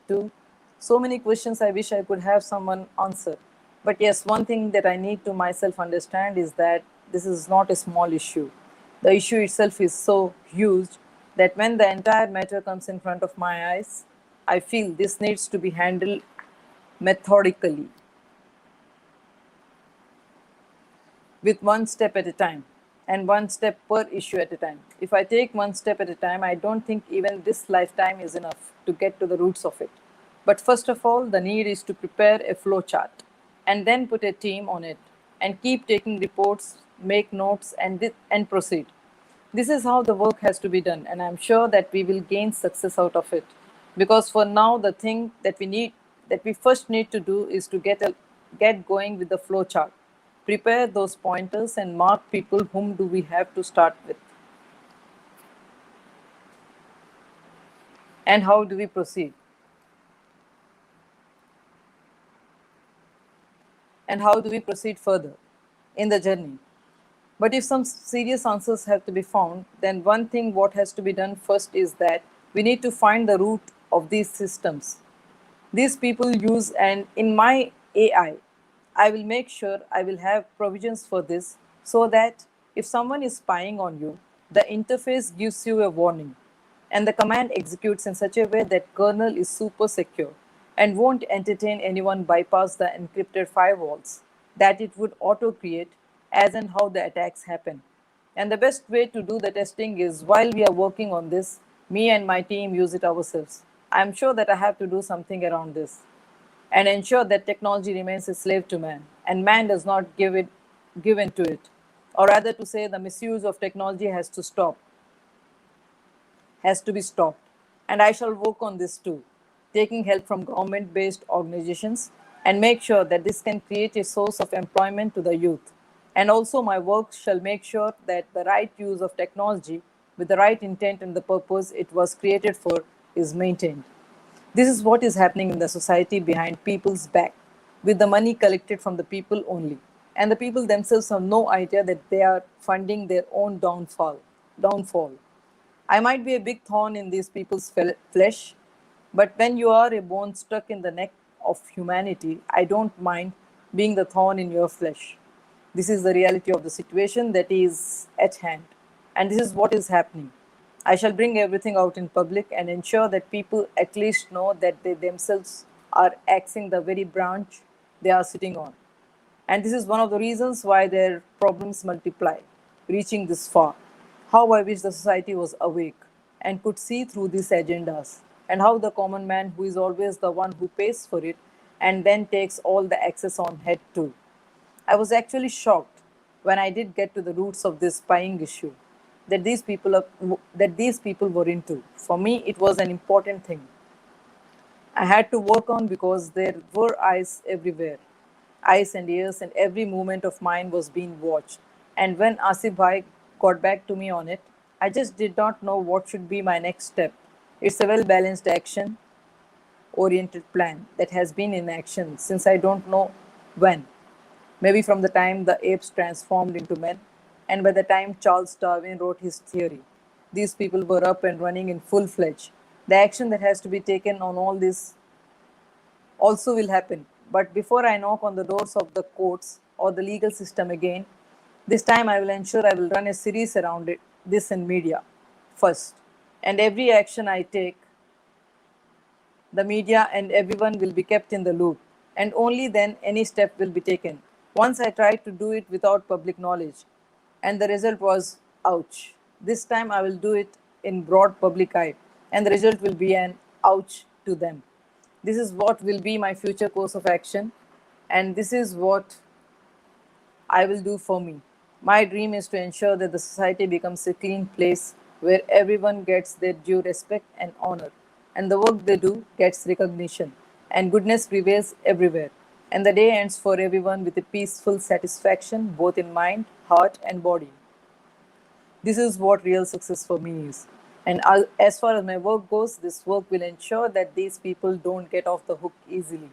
too? So many questions I wish I could have someone answer. But yes, one thing that I need to myself understand is that this is not a small issue. The issue itself is so huge that when the entire matter comes in front of my eyes, I feel this needs to be handled methodically, with one step at a time and one step per issue at a time. If I take one step at a time, I don't think even this lifetime is enough to get to the roots of it. But first of all, the need is to prepare a flow chart and then put a team on it and keep taking reports, make notes, and proceed. This is how the work has to be done, and I'm sure that we will gain success out of it. Because for now, the thing that we first need to do is to get going with the flow chart. Prepare those pointers and mark people whom do we have to start with. And how do we proceed? And how do we proceed further in the journey? But if some serious answers have to be found, then one thing what has to be done first is that we need to find the root of these systems these people use, and in my I will make sure I will have provisions for this so that if someone is spying on you, the interface gives you a warning and the command executes in such a way that kernel is super secure and won't entertain anyone bypass the encrypted firewalls that it would auto create as and how the attacks happen. And the best way to do the testing is while we are working on this, me and my team use it ourselves. I'm sure that I have to do something around this and ensure that technology remains a slave to man and man does not give in to it. Or rather to say the misuse of technology has to be stopped. And I shall work on this too, taking help from government-based organizations and make sure that this can create a source of employment to the youth. And also my work shall make sure that the right use of technology with the right intent and the purpose it was created for is maintained. This is what is happening in the society behind people's back, with the money collected from the people only. And the people themselves have no idea that they are funding their own downfall. I might be a big thorn in these people's flesh, but when you are a bone stuck in the neck of humanity, I don't mind being the thorn in your flesh. This is the reality of the situation that is at hand. And this is what is happening. I shall bring everything out in public and ensure that people at least know that they themselves are axing the very branch they are sitting on. And this is one of the reasons why their problems multiply, reaching this far. How I wish the society was awake and could see through these agendas, and how the common man, who is always the one who pays for it and then takes all the access on head too. I was actually shocked when I did get to the roots of this spying issue that these people were into. For me, it was an important thing I had to work on because there were eyes everywhere. Eyes and ears, and every movement of mine was being watched. And when Asif Bhai got back to me on it, I just did not know what should be my next step. It's a well balanced action oriented plan that has been in action since I don't know when. Maybe from the time the apes transformed into men, and by the time Charles Darwin wrote his theory. These people were up and running in full fledged. The action that has to be taken on all this also will happen. But before I knock on the doors of the courts or the legal system again, this time I will ensure I will run a series around it, this in media first. And every action I take, the media and everyone will be kept in the loop, and only then any step will be taken. Once I tried to do it without public knowledge, and the result was ouch. This time I will do it in broad public eye, and the result will be an ouch to them. This is what will be my future course of action, and this is what I will do for me. My dream is to ensure that the society becomes a clean place where everyone gets their due respect and honor, and the work they do gets recognition, and goodness prevails everywhere. And the day ends for everyone with a peaceful satisfaction both in mind, heart, and body. This is what real success for me is. And as far as my work goes, this work will ensure that these people don't get off the hook easily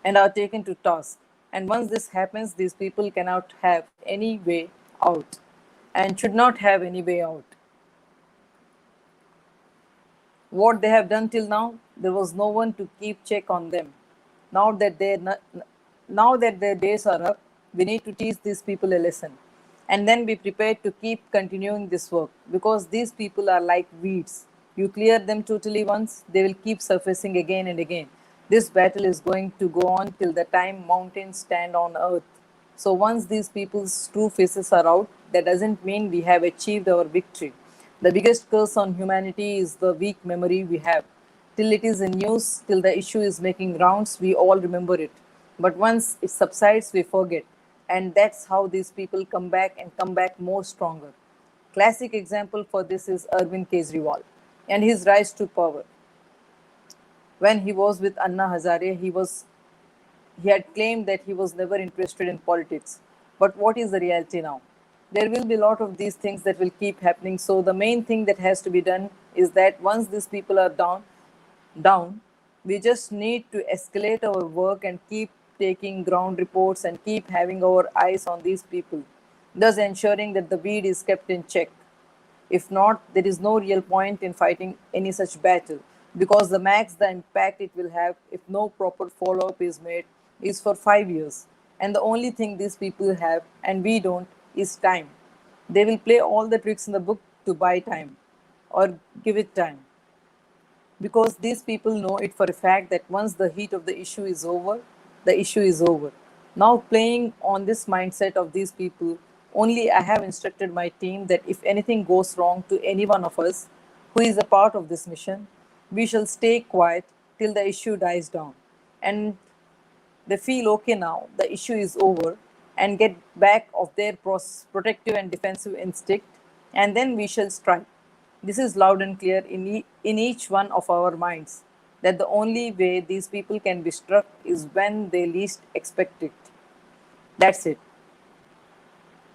and are taken to task. And once this happens, these people cannot have any way out and should not have any way out. What they have done till now, there was no one to keep check on them. Now that now that their days are up, we need to teach these people a lesson, and then be prepared to keep continuing this work because these people are like weeds. You clear them totally once, they will keep surfacing again and again. This battle is going to go on till the time mountains stand on earth. So once these people's true faces are out, that doesn't mean we have achieved our victory. The biggest curse on humanity is the weak memory we have. Till it is in news, till the issue is making rounds, we all remember it. But once it subsides, we forget. And that's how these people come back and come back more stronger. Classic example for this is Arvind Kejriwal and his rise to power. When he was with Anna Hazare, he had claimed that he was never interested in politics. But what is the reality now? There will be a lot of these things that will keep happening. So the main thing that has to be done is that once these people are down, we just need to escalate our work and keep taking ground reports and keep having our eyes on these people, thus ensuring that the weed is kept in check. If not, there is no real point in fighting any such battle because the impact it will have if no proper follow up is made is for 5 years. And the only thing these people have and we don't is time. They will play all the tricks in the book to buy time or give it time because these people know it for a fact that once the heat of the issue is over, the issue is over. Now, playing on this mindset of these people, only I have instructed my team that if anything goes wrong to any one of us who is a part of this mission, we shall stay quiet till the issue dies down. And they feel okay now, the issue is over, and get back of their protective and defensive instinct, and then we shall strike. This is loud and clear in each one of our minds that the only way these people can be struck is when they least expect it. That's it.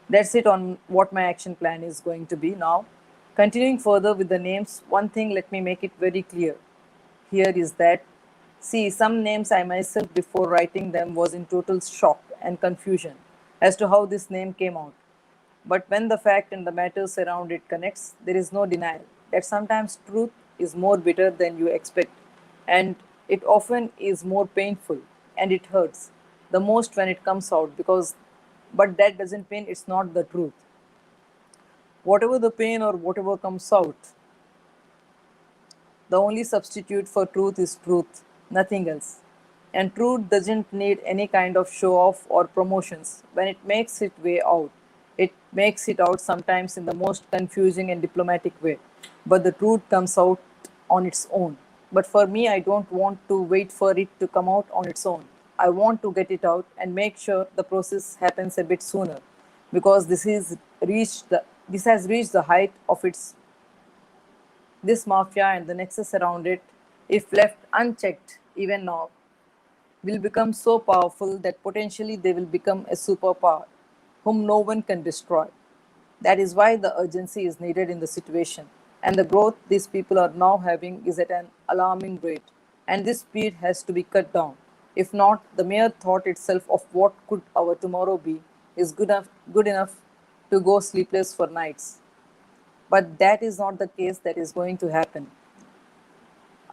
That's it on what my action plan is going to be now. Continuing further with the names, one thing let me make it very clear here is that, see, some names I myself before writing them was in total shock and confusion as to how this name came out. But when the fact and the matters around it connects, there is no denial that sometimes truth is more bitter than you expect, and it often is more painful, and it hurts the most when it comes out because, but that doesn't mean it's not the truth. Whatever the pain or whatever comes out, The only substitute for truth is truth, nothing else. And truth doesn't need any kind of show off or promotions. When it makes its way out, it makes it out sometimes in the most confusing and diplomatic way. But the truth comes out on its own. But for me, I don't want to wait for it to come out on its own. I want to get it out and make sure the process happens a bit sooner because this has reached the height of its this mafia and the nexus around it, if left unchecked even now, will become so powerful that potentially they will become a superpower whom no one can destroy. That is why the urgency is needed in the situation, and the growth these people are now having is at an alarming rate, and this speed has to be cut down. If not, the mere thought itself of what could our tomorrow be is good enough to go sleepless for nights. But that is not the case that is going to happen.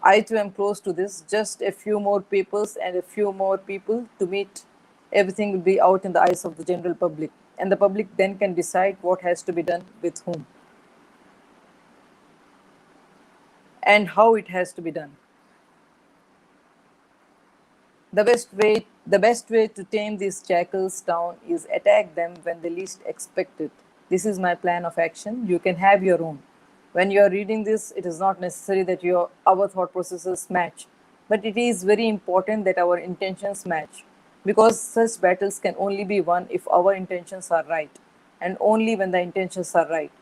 I too am close to this, just a few more papers and a few more people to meet. Everything will be out in the eyes of the general public, and the public then can decide what has to be done with whom and how it has to be done. The best way to tame these jackals down is attack them when they least expect it. This is my plan of action. You can have your own. When you are reading this, it is not necessary that our thought processes match, but it is very important that our intentions match because such battles can only be won if our intentions are right, and only when the intentions are right.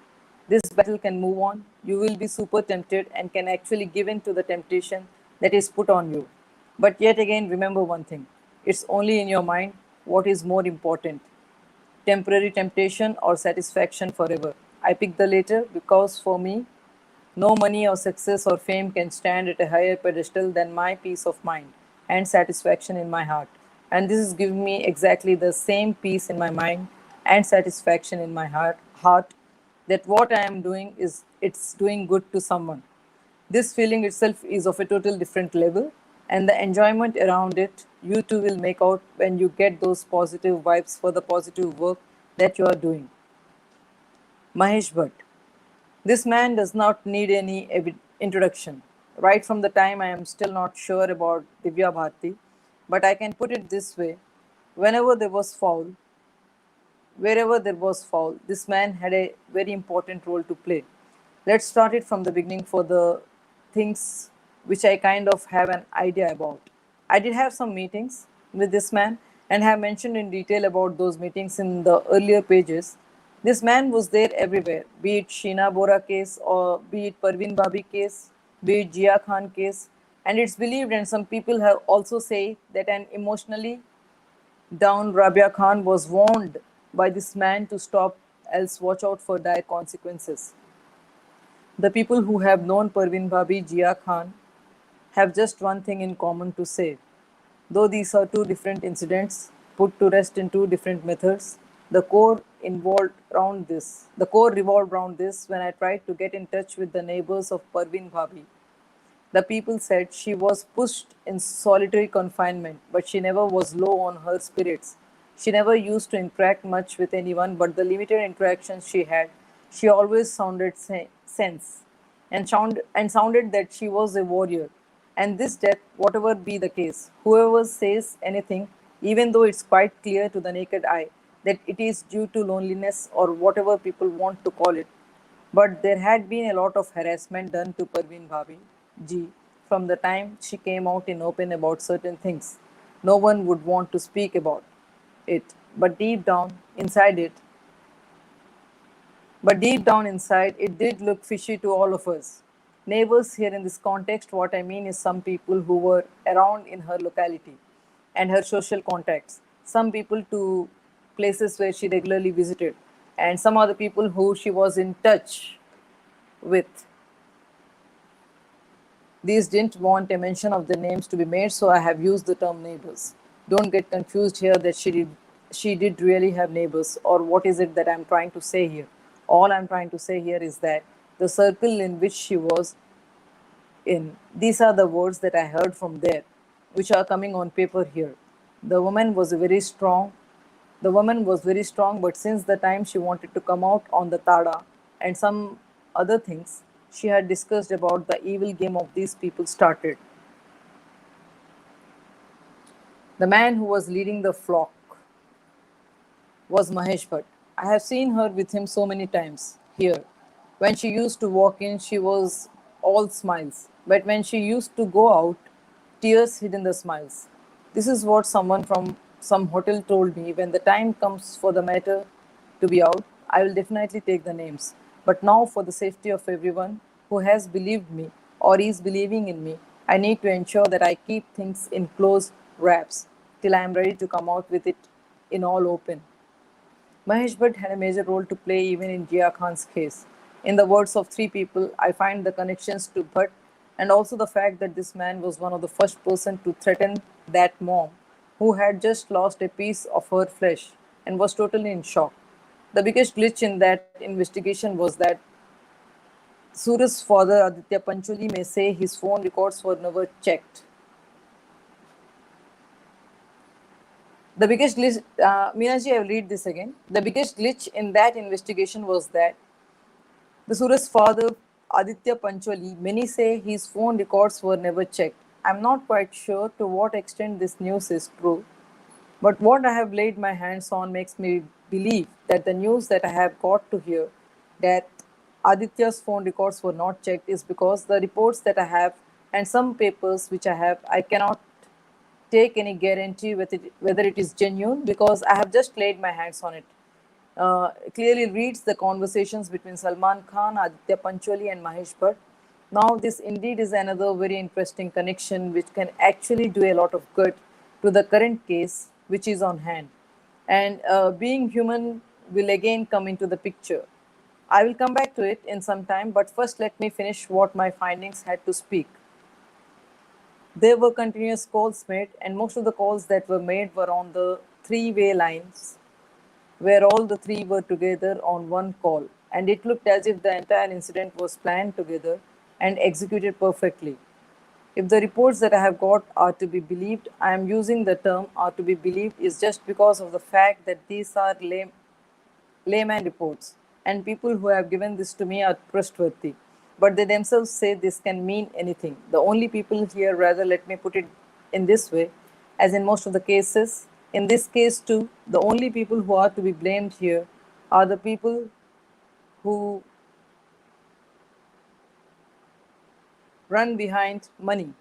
This battle can move on. You will be super tempted and can actually give in to the temptation that is put on you. But yet again, remember one thing, it's only in your mind what is more important, temporary temptation or satisfaction forever. I pick the latter because for me, no money or success or fame can stand at a higher pedestal than my peace of mind and satisfaction in my heart. And this is giving me exactly the same peace in my mind and satisfaction in my heart that what I am doing is it's doing good to someone. This feeling itself is of a total different level, and the enjoyment around it you too will make out when you get those positive vibes for the positive work that you are doing. Mahesh Bhatt. This man does not need any introduction. Right from the time I am still not sure about Divya Bharti, but I can put it this way whenever there was foul, wherever there was foul, this man had a very important role to play. Let's start it from the beginning for the things which I kind of have an idea about. I did have some meetings with this man and have mentioned in detail about those meetings in the earlier pages. This man was there everywhere, be it Sheena Bora case or be it Parveen Bhabhi case, be it Jiah Khan case. And it's believed, and some people have also say that an emotionally down Rabia Khan was warned by this man to stop, else watch out for dire consequences. The people who have known Parveen Bhabhi, Jiah Khan, have just one thing in common to say. Though these are two different incidents put to rest in two different methods, the core revolved around this when I tried to get in touch with the neighbors of Parveen Bhabhi. The people said she was pushed in solitary confinement, but she never was low on her spirits. She never used to interact much with anyone, but the limited interactions she had, she always sounded sense and sounded that she was a warrior. And this death, whatever be the case, whoever says anything, even though it's quite clear to the naked eye that it is due to loneliness or whatever people want to call it, but there had been a lot of harassment done to Parveen Bhabhi ji from the time she came out in open about certain things. No one would want to speak about it, but deep down inside, it did look fishy to all of us. Neighbors here in this context, what I mean is some people who were around in her locality and her social contacts, some people to places where she regularly visited, and some other people who she was in touch with. These didn't want a mention of the names to be made, so I have used the term neighbors. Don't get confused here that she did really have neighbors, or what is it that I'm trying to say here? All I'm trying to say here is that the circle in which she was in, these are the words that I heard from there, which are coming on paper here. The woman was very strong. The woman was very strong, but since the time she wanted to come out on the Tada and some other things, she had discussed about the evil game of these people started. The man who was leading the flock was Mahesh Bhatt. I have seen her with him so many times here. When she used to walk in, she was all smiles. But when she used to go out, tears hid in the smiles. This is what someone from some hotel told me. When the time comes for the matter to be out, I will definitely take the names. But now, for the safety of everyone who has believed me or is believing in me, I need to ensure that I keep things in close wraps till I am ready to come out with it in all open. Mahesh Bhatt had a major role to play even in Jiah Khan's case. In the words of three people, I find the connections to Bhatt and also the fact that this man was one of the first person to threaten that mom who had just lost a piece of her flesh and was totally in shock. The biggest glitch in that investigation was that Surya's father Aditya Pancholi may say his phone records were never checked. The biggest glitch, Meenaji, I will read this again. The biggest glitch in that investigation was that the Surya's father, Aditya Pancholi, many say his phone records were never checked. I'm not quite sure to what extent this news is true, but what I have laid my hands on makes me believe that the news that I have got to hear that Aditya's phone records were not checked is because the reports that I have and some papers which I have, I cannot take any guarantee whether it is genuine because I have just laid my hands on it. Clearly reads the conversations between Salman Khan, Aditya Pancholi, and Mahesh Bhatt. Now, this indeed is another very interesting connection which can actually do a lot of good to the current case which is on hand. And being human will again come into the picture. I will come back to it in some time, but first let me finish what my findings had to speak. There were continuous calls made, and most of the calls that were made were on the three-way lines where all the three were together on one call, and it looked as if the entire incident was planned together and executed perfectly. If the reports that I have got are to be believed, I am using the term are to be believed is just because of the fact that these are layman reports, and people who have given this to me are trustworthy. But they themselves say this can mean anything. The only people here, rather, let me put it in this way, as in most of the cases, in this case too, the only people who are to be blamed here are the people who run behind money.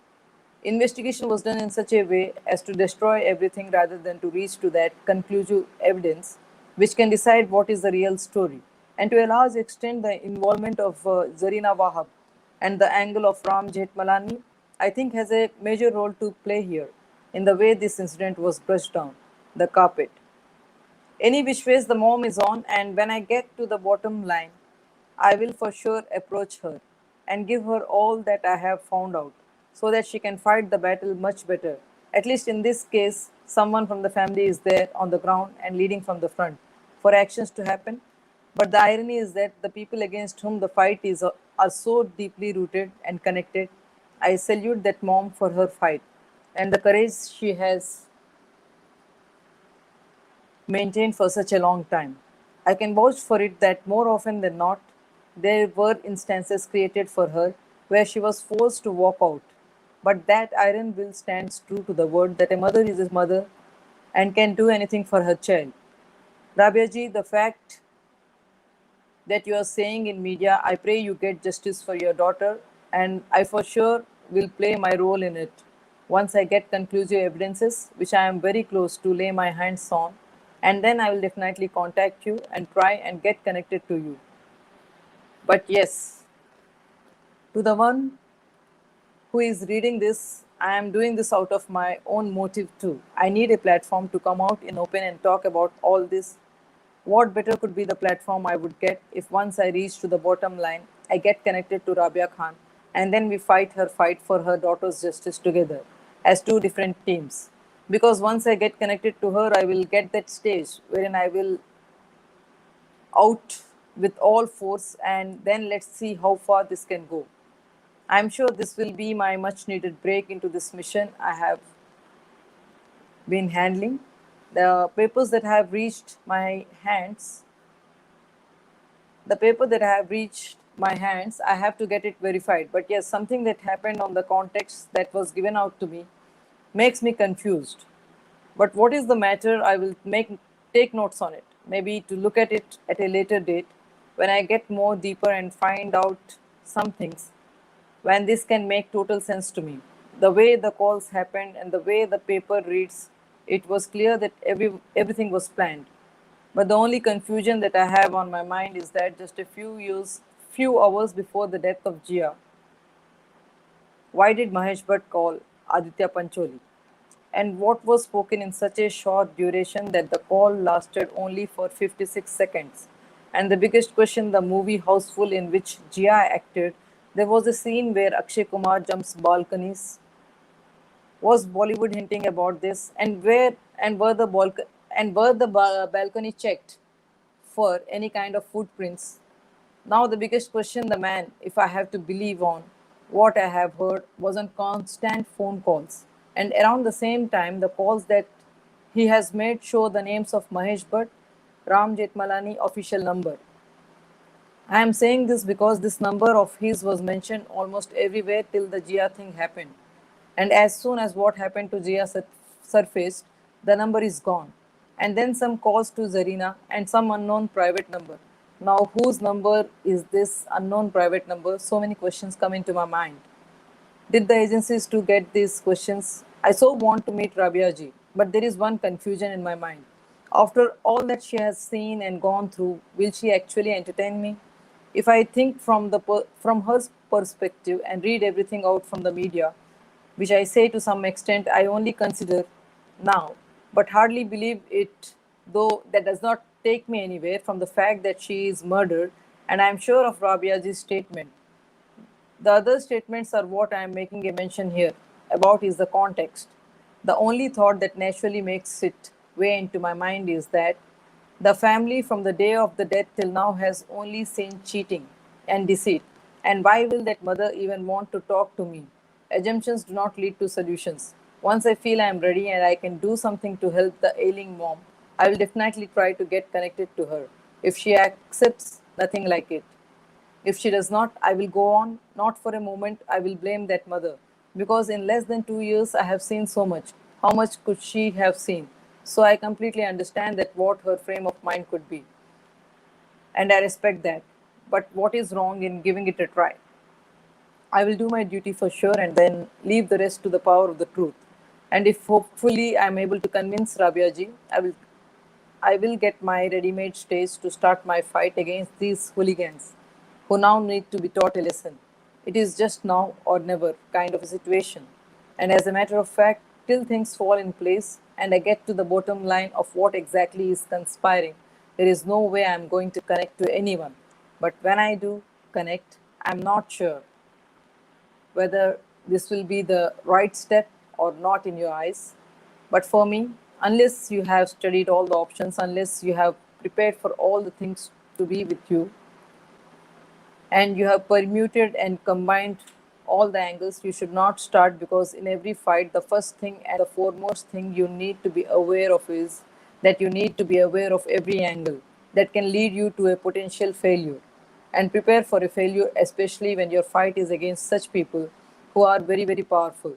Investigation was done in such a way as to destroy everything rather than to reach to that conclusive evidence which can decide what is the real story. And to a large extent, the involvement of Zarina Wahab and the angle of Ram Jethmalani, I think, has a major role to play here in the way this incident was brushed down the carpet. Any which ways the mom is on, and when I get to the bottom line, I will for sure approach her and give her all that I have found out so that she can fight the battle much better. At least in this case, someone from the family is there on the ground and leading from the front for actions to happen. But the irony is that the people against whom the fight is are so deeply rooted and connected. I salute that mom for her fight and the courage she has maintained for such a long time. I can vouch for it that more often than not, there were instances created for her where she was forced to walk out. But that iron will stands true to the word that a mother is a mother and can do anything for her child. Rabia ji, the fact that you are saying in media, I pray you get justice for your daughter, and I for sure will play my role in it. Once I get conclusive evidences, which I am very close to lay my hands on, and then I will definitely contact you and try and get connected to you. But yes, to the one who is reading this, I am doing this out of my own motive too. I need a platform to come out in open and talk about all this. What better could be the platform I would get if once I reach to the bottom line, I get connected to Rabia Khan and then we fight her fight for her daughter's justice together as two different teams. Because once I get connected to her, I will get that stage wherein I will out with all force and then let's see how far this can go. I'm sure this will be my much needed break into this mission I have been handling. The papers that have reached my hands, the paper that I have reached my hands. I have to get it verified. But yes, something that happened on the context that was given out to me makes me confused. But what is the matter? I will take notes on it. Maybe to look at it at a later date when I get more deeper and find out some things. When this can make total sense to me. The way the calls happened and the way the paper reads, it was clear that everything was planned. But the only confusion that I have on my mind is that just a few hours before the death of Jiah, why did Mahesh Bhatt call Aditya Pancholi? And what was spoken in such a short duration that the call lasted only for 56 seconds? And the biggest question, the movie Houseful in which Jiah acted, there was a scene where Akshay Kumar jumps balconies. Was Bollywood hinting about this? And were the balcony checked for any kind of footprints? Now the biggest question, the man, if I have to believe on what I have heard, was on constant phone calls. And around the same time, the calls that he has made show the names of Mahesh Bhatt, Ram Jetmalani official number. I am saying this because this number of his was mentioned almost everywhere till the Jiah thing happened. And as soon as what happened to Jiah surfaced, the number is gone. And then some calls to Zarina and some unknown private number. Now, whose number is this unknown private number? So many questions come into my mind. Did the agencies to get these questions? I so want to meet Rabia ji, but there is one confusion in my mind. After all that she has seen and gone through, will she actually entertain me? If I think from her perspective and read everything out from the media, which I say to some extent I only consider now, but hardly believe it, though that does not take me anywhere from the fact that she is murdered, and I am sure of Rabiaji's statement. The other statements are what I am making a mention here about is the context. The only thought that naturally makes it way into my mind is that the family from the day of the death till now has only seen cheating and deceit. And why will that mother even want to talk to me? Assumptions do not lead to solutions. Once I feel I am ready and I can do something to help the ailing mom, I will definitely try to get connected to her. If she accepts, nothing like it. If she does not, I will go on. Not for a moment, I will blame that mother. Because in less than 2 years, I have seen so much. How much could she have seen? So I completely understand that what her frame of mind could be. And I respect that. But what is wrong in giving it a try? I will do my duty for sure and then leave the rest to the power of the truth. And if hopefully I am able to convince Rabia ji, I will get my ready-made stage to start my fight against these hooligans who now need to be taught a lesson. It is just now or never kind of a situation. And as a matter of fact, till things fall in place and I get to the bottom line of what exactly is conspiring, there is no way I am going to connect to anyone. But when I do connect, I am not sure whether this will be the right step or not in your eyes. But for me, unless you have studied all the options, unless you have prepared for all the things to be with you, and you have permuted and combined all the angles, you should not start, because in every fight, the first thing and the foremost thing you need to be aware of is that you need to be aware of every angle that can lead you to a potential failure, and prepare for a failure, especially when your fight is against such people who are very, very powerful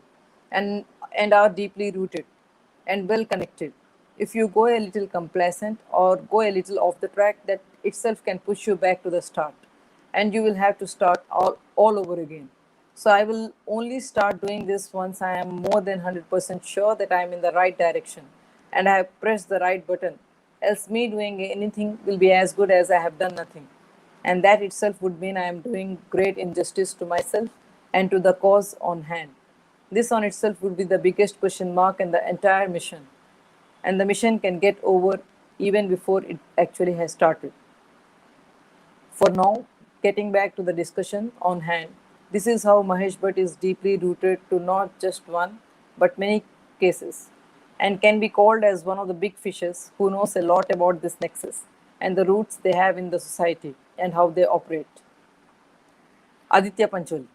and, and are deeply rooted and well connected. If you go a little complacent or go a little off the track, that itself can push you back to the start, and you will have to start all over again. So I will only start doing this once I am more than 100% sure that I am in the right direction and I have pressed the right button. Else, me doing anything will be as good as I have done nothing. And that itself would mean I am doing great injustice to myself and to the cause on hand. This on itself would be the biggest question mark in the entire mission. And the mission can get over even before it actually has started. For now, getting back to the discussion on hand, this is how Mahesh Bhatt is deeply rooted to not just one, but many cases, and can be called as one of the big fishes who knows a lot about this nexus and the roots they have in the society and how they operate. Aditya Pancholi.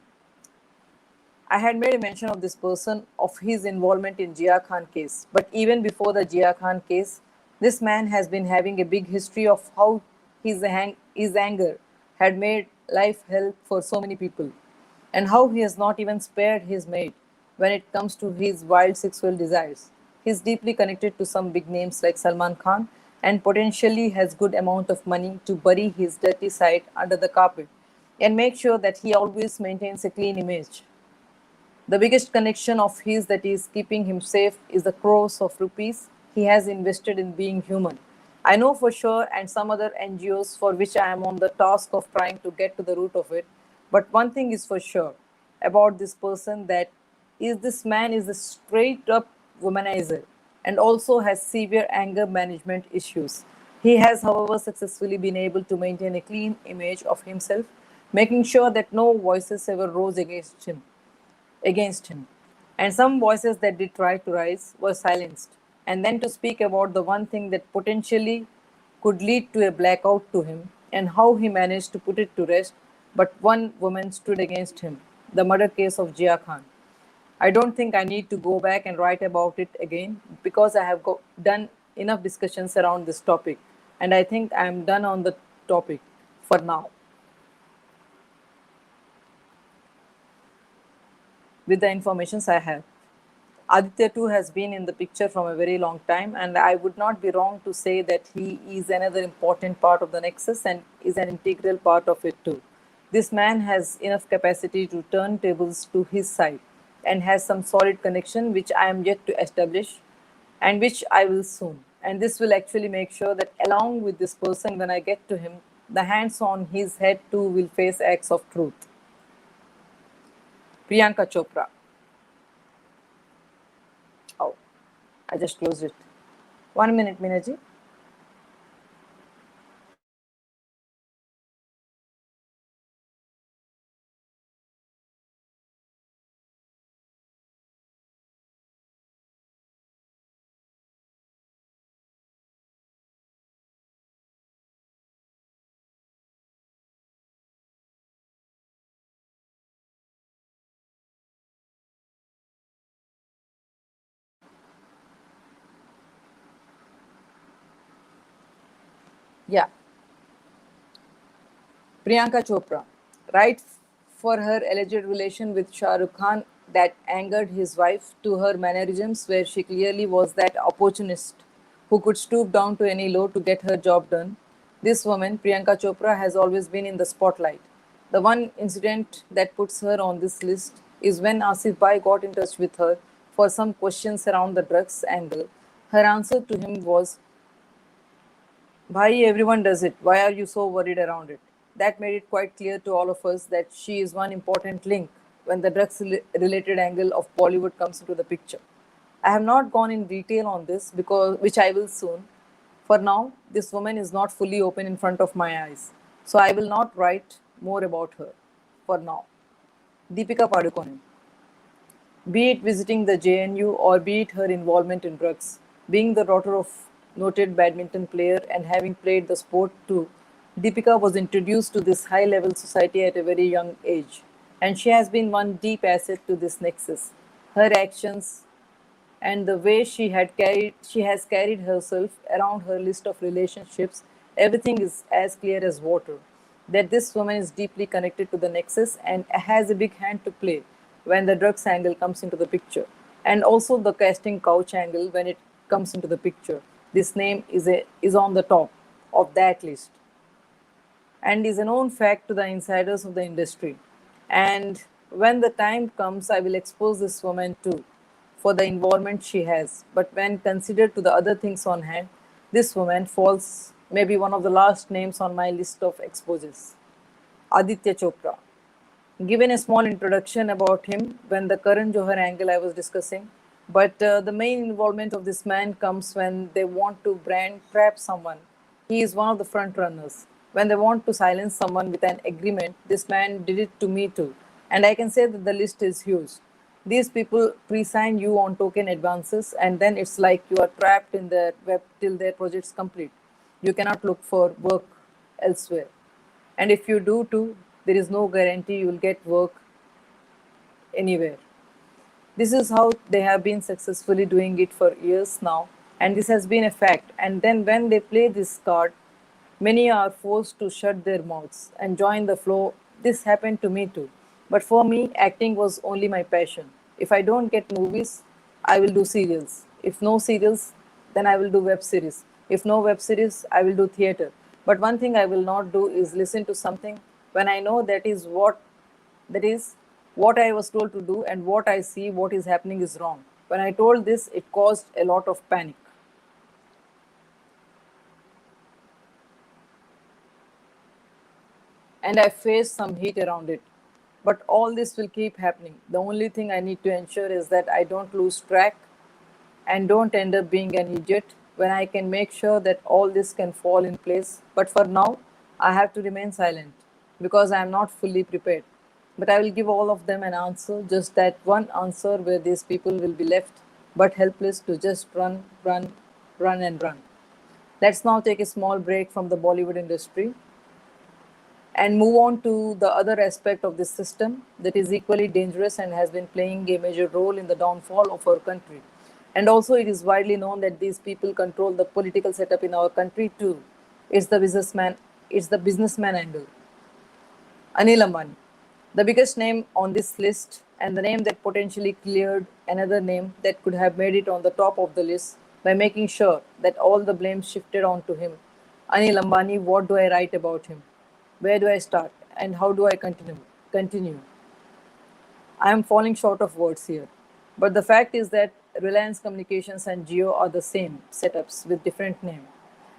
I had made a mention of this person, of his involvement in Jiah Khan case. But even before the Jiah Khan case, this man has been having a big history of how his anger had made life hell for so many people, and how he has not even spared his mate when it comes to his wild sexual desires. He's deeply connected to some big names like Salman Khan and potentially has good amount of money to bury his dirty side under the carpet and make sure that he always maintains a clean image. The biggest connection of his that is keeping him safe is the crores of rupees he has invested in being human. I know for sure, and some other NGOs for which I am on the task of trying to get to the root of it. But one thing is for sure about this person, that is this man is a straight up womanizer and also has severe anger management issues. He has, however, successfully been able to maintain a clean image of himself, making sure that no voices ever rose against him, and some voices that did try to rise were silenced. And then to speak about the one thing that potentially could lead to a blackout to him and how he managed to put it to rest, but one woman stood against him, the murder case of Jiah Khan. I don't think I need to go back and write about it again because I have done enough discussions around this topic, and I think I am done on the topic for now. With the informations I have, Aditya too has been in the picture from a very long time, and I would not be wrong to say that he is another important part of the nexus and is an integral part of it too. This man has enough capacity to turn tables to his side and has some solid connection which I am yet to establish and which I will soon. And this will actually make sure that along with this person, when I get to him, the hands on his head too will face acts of truth. Priyanka Chopra. Oh, I just closed it. 1 minute, Minaji. Yeah, Priyanka Chopra, right for her alleged relation with Shah Rukh Khan that angered his wife, to her mannerisms where she clearly was that opportunist who could stoop down to any low to get her job done. This woman, Priyanka Chopra, has always been in the spotlight. The one incident that puts her on this list is when Asif Bhai got in touch with her for some questions around the drugs angle. Her answer to him was, Bhai, everyone does it. Why are you so worried around it? That made it quite clear to all of us that she is one important link when the drugs related angle of Bollywood comes into the picture. I have not gone in detail on this because which I will soon. For now, this woman is not fully open in front of my eyes. So I will not write more about her for now. Deepika Padukone, be it visiting the JNU or be it her involvement in drugs. Being the daughter of noted badminton player and having played the sport too, Deepika was introduced to this high-level society at a very young age, and she has been one deep asset to this nexus. Her actions and the way she has carried herself around her list of relationships, everything is as clear as water that this woman is deeply connected to the nexus and has a big hand to play when the drugs angle comes into the picture, and also the casting couch angle when it comes into the picture. This name is on the top of that list and is a known fact to the insiders of the industry. And when the time comes, I will expose this woman too for the involvement she has. But when considered to the other things on hand, this woman falls maybe one of the last names on my list of exposes. Aditya Chopra. Given a small introduction about him when the Karan Johar angle I was discussing, but the main involvement of this man comes when they want to brand trap someone. He is one of the front runners. When they want to silence someone with an agreement, this man did it to me too. And I can say that the list is huge. These people pre-sign you on token advances, and then it's like you are trapped in their web till their project's complete. You cannot look for work elsewhere. And if you do too, there is no guarantee you will get work anywhere. This is how they have been successfully doing it for years now, and this has been a fact. And then when they play this card, Many are forced to shut their mouths and join the flow. This happened to me too. But for me, acting was only my passion. If I don't get movies, I will do serials. If no serials, then I will do web series. If no web series, I will do theater. But one thing I will not do is listen to something when I know that is what I was told to do, and what I see what is happening is wrong. When I told this, it caused a lot of panic. And I face some heat around it. But all this will keep happening. The only thing I need to ensure is that I don't lose track and don't end up being an idiot when I can make sure that all this can fall in place. But for now, I have to remain silent because I am not fully prepared. But I will give all of them an answer, just that one answer where these people will be left but helpless to just run, run, run, and run. Let's now take a small break from the Bollywood industry and move on to the other aspect of this system that is equally dangerous and has been playing a major role in the downfall of our country. And also, it is widely known that these people control the political setup in our country too. It's the businessman angle. Anil Ambani, the biggest name on this list, and the name that potentially cleared another name that could have made it on the top of the list by making sure that all the blame shifted onto him. Anil Ambani, what do I write about him? Where do I start? And how do I continue? I am falling short of words here. But the fact is that Reliance Communications and Jio are the same setups with different name.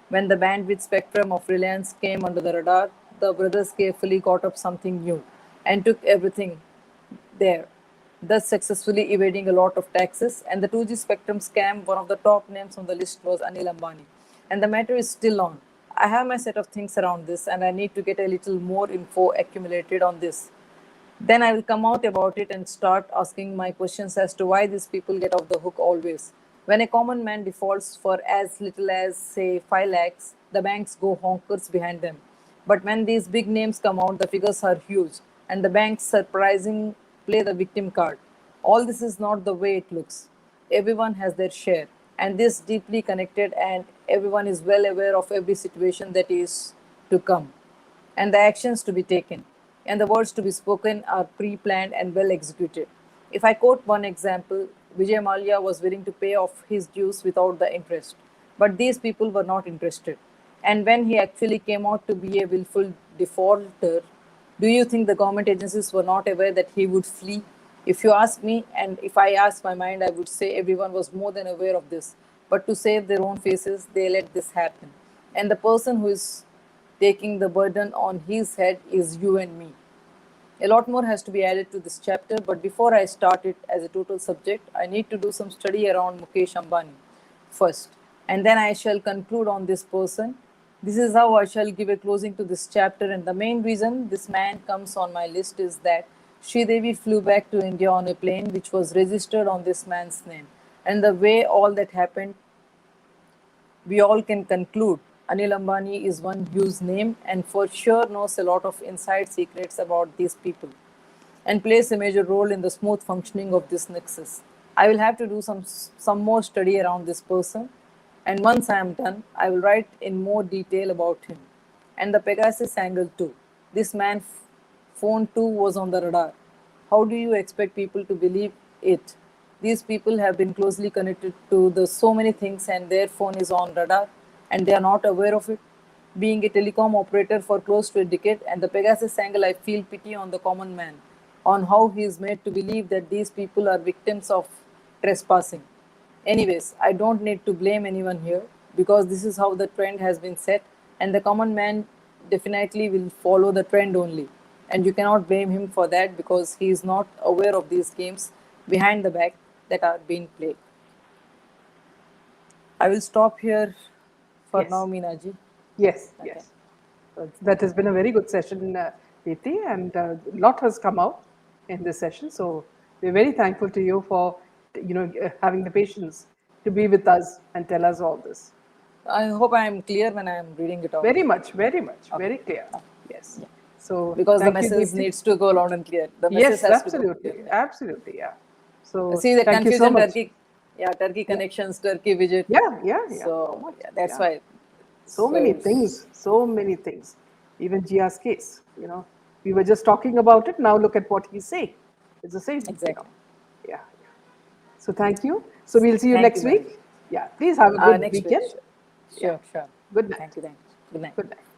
When the bandwidth spectrum of Reliance came under the radar, the brothers carefully got up something new and took everything there, thus successfully evading a lot of taxes. And the 2G spectrum scam, one of the top names on the list was Anil Ambani. And the matter is still on. I have my set of things around this, and I need to get a little more info accumulated on this. Then I will come out about it and start asking my questions as to why these people get off the hook always. When a common man defaults for as little as, say, 5 lakhs, the banks go honkers behind them. But when these big names come out, the figures are huge, and the banks surprising play the victim card. All this is not the way it looks. Everyone has their share, and this deeply connected, and everyone is well aware of every situation that is to come, and the actions to be taken, and the words to be spoken are pre planned and well executed. If I quote one example, Vijay Mallya was willing to pay off his dues without the interest, but these people were not interested. And when he actually came out to be a willful defaulter, do you think the government agencies were not aware that he would flee? If you ask me, and if I ask my mind, I would say everyone was more than aware of this. But to save their own faces, they let this happen. And the person who is taking the burden on his head is you and me. A lot more has to be added to this chapter, but before I start it as a total subject, I need to do some study around Mukesh Ambani first, and then I shall conclude on this person. This is how I shall give a closing to this chapter, and the main reason this man comes on my list is that Devi flew back to India on a plane which was registered on this man's name, and the way all that happened, we all can conclude Anil Ambani is one whose name and for sure knows a lot of inside secrets about these people and plays a major role in the smooth functioning of this nexus. I will have to do some more study around this person, and once I am done, I will write in more detail about him. And the Pegasus angle too. This man phone too was on the radar. How do you expect people to believe it? These people have been closely connected to the so many things, and their phone is on radar and they are not aware of it. Being a telecom operator for close to a decade, and the Pegasus angle, I feel pity on the common man, on how he is made to believe that these people are victims of trespassing. Anyways, I don't need to blame anyone here because this is how the trend has been set, and the common man definitely will follow the trend only. And you cannot blame him for that because he is not aware of these games behind the back that are being played. I will stop here for Yes. now, Meenaji. Yes, Okay. yes. That has been a very good session, Deepti, and a lot has come out in this session. So we're very thankful to you for having the patience to be with us and tell us all this. I hope I am clear when I am reading it out. Very much, Okay. very clear. Yes. Yeah. So Because the thank you, message Deepti. needs to go loud and clear. The message Yes, has to go absolutely, clear. absolutely, yeah. So See the thank you so confusion, much. Turkey, yeah, Turkey Yeah, connections, Turkey widget. yeah, yeah, yeah. So So much. yeah, that's Yeah. why. So many things, so many things. Even Jia's case, we were just talking about it. Now look at what he's saying. It's the same, Exactly. Yeah. So thank you. So we'll see you Thank you, next madam. week. Yeah. Please have a good Next week. weekend. Sure. Yeah. Sure. Good night. Thank you. Thank you. Good night. Good night.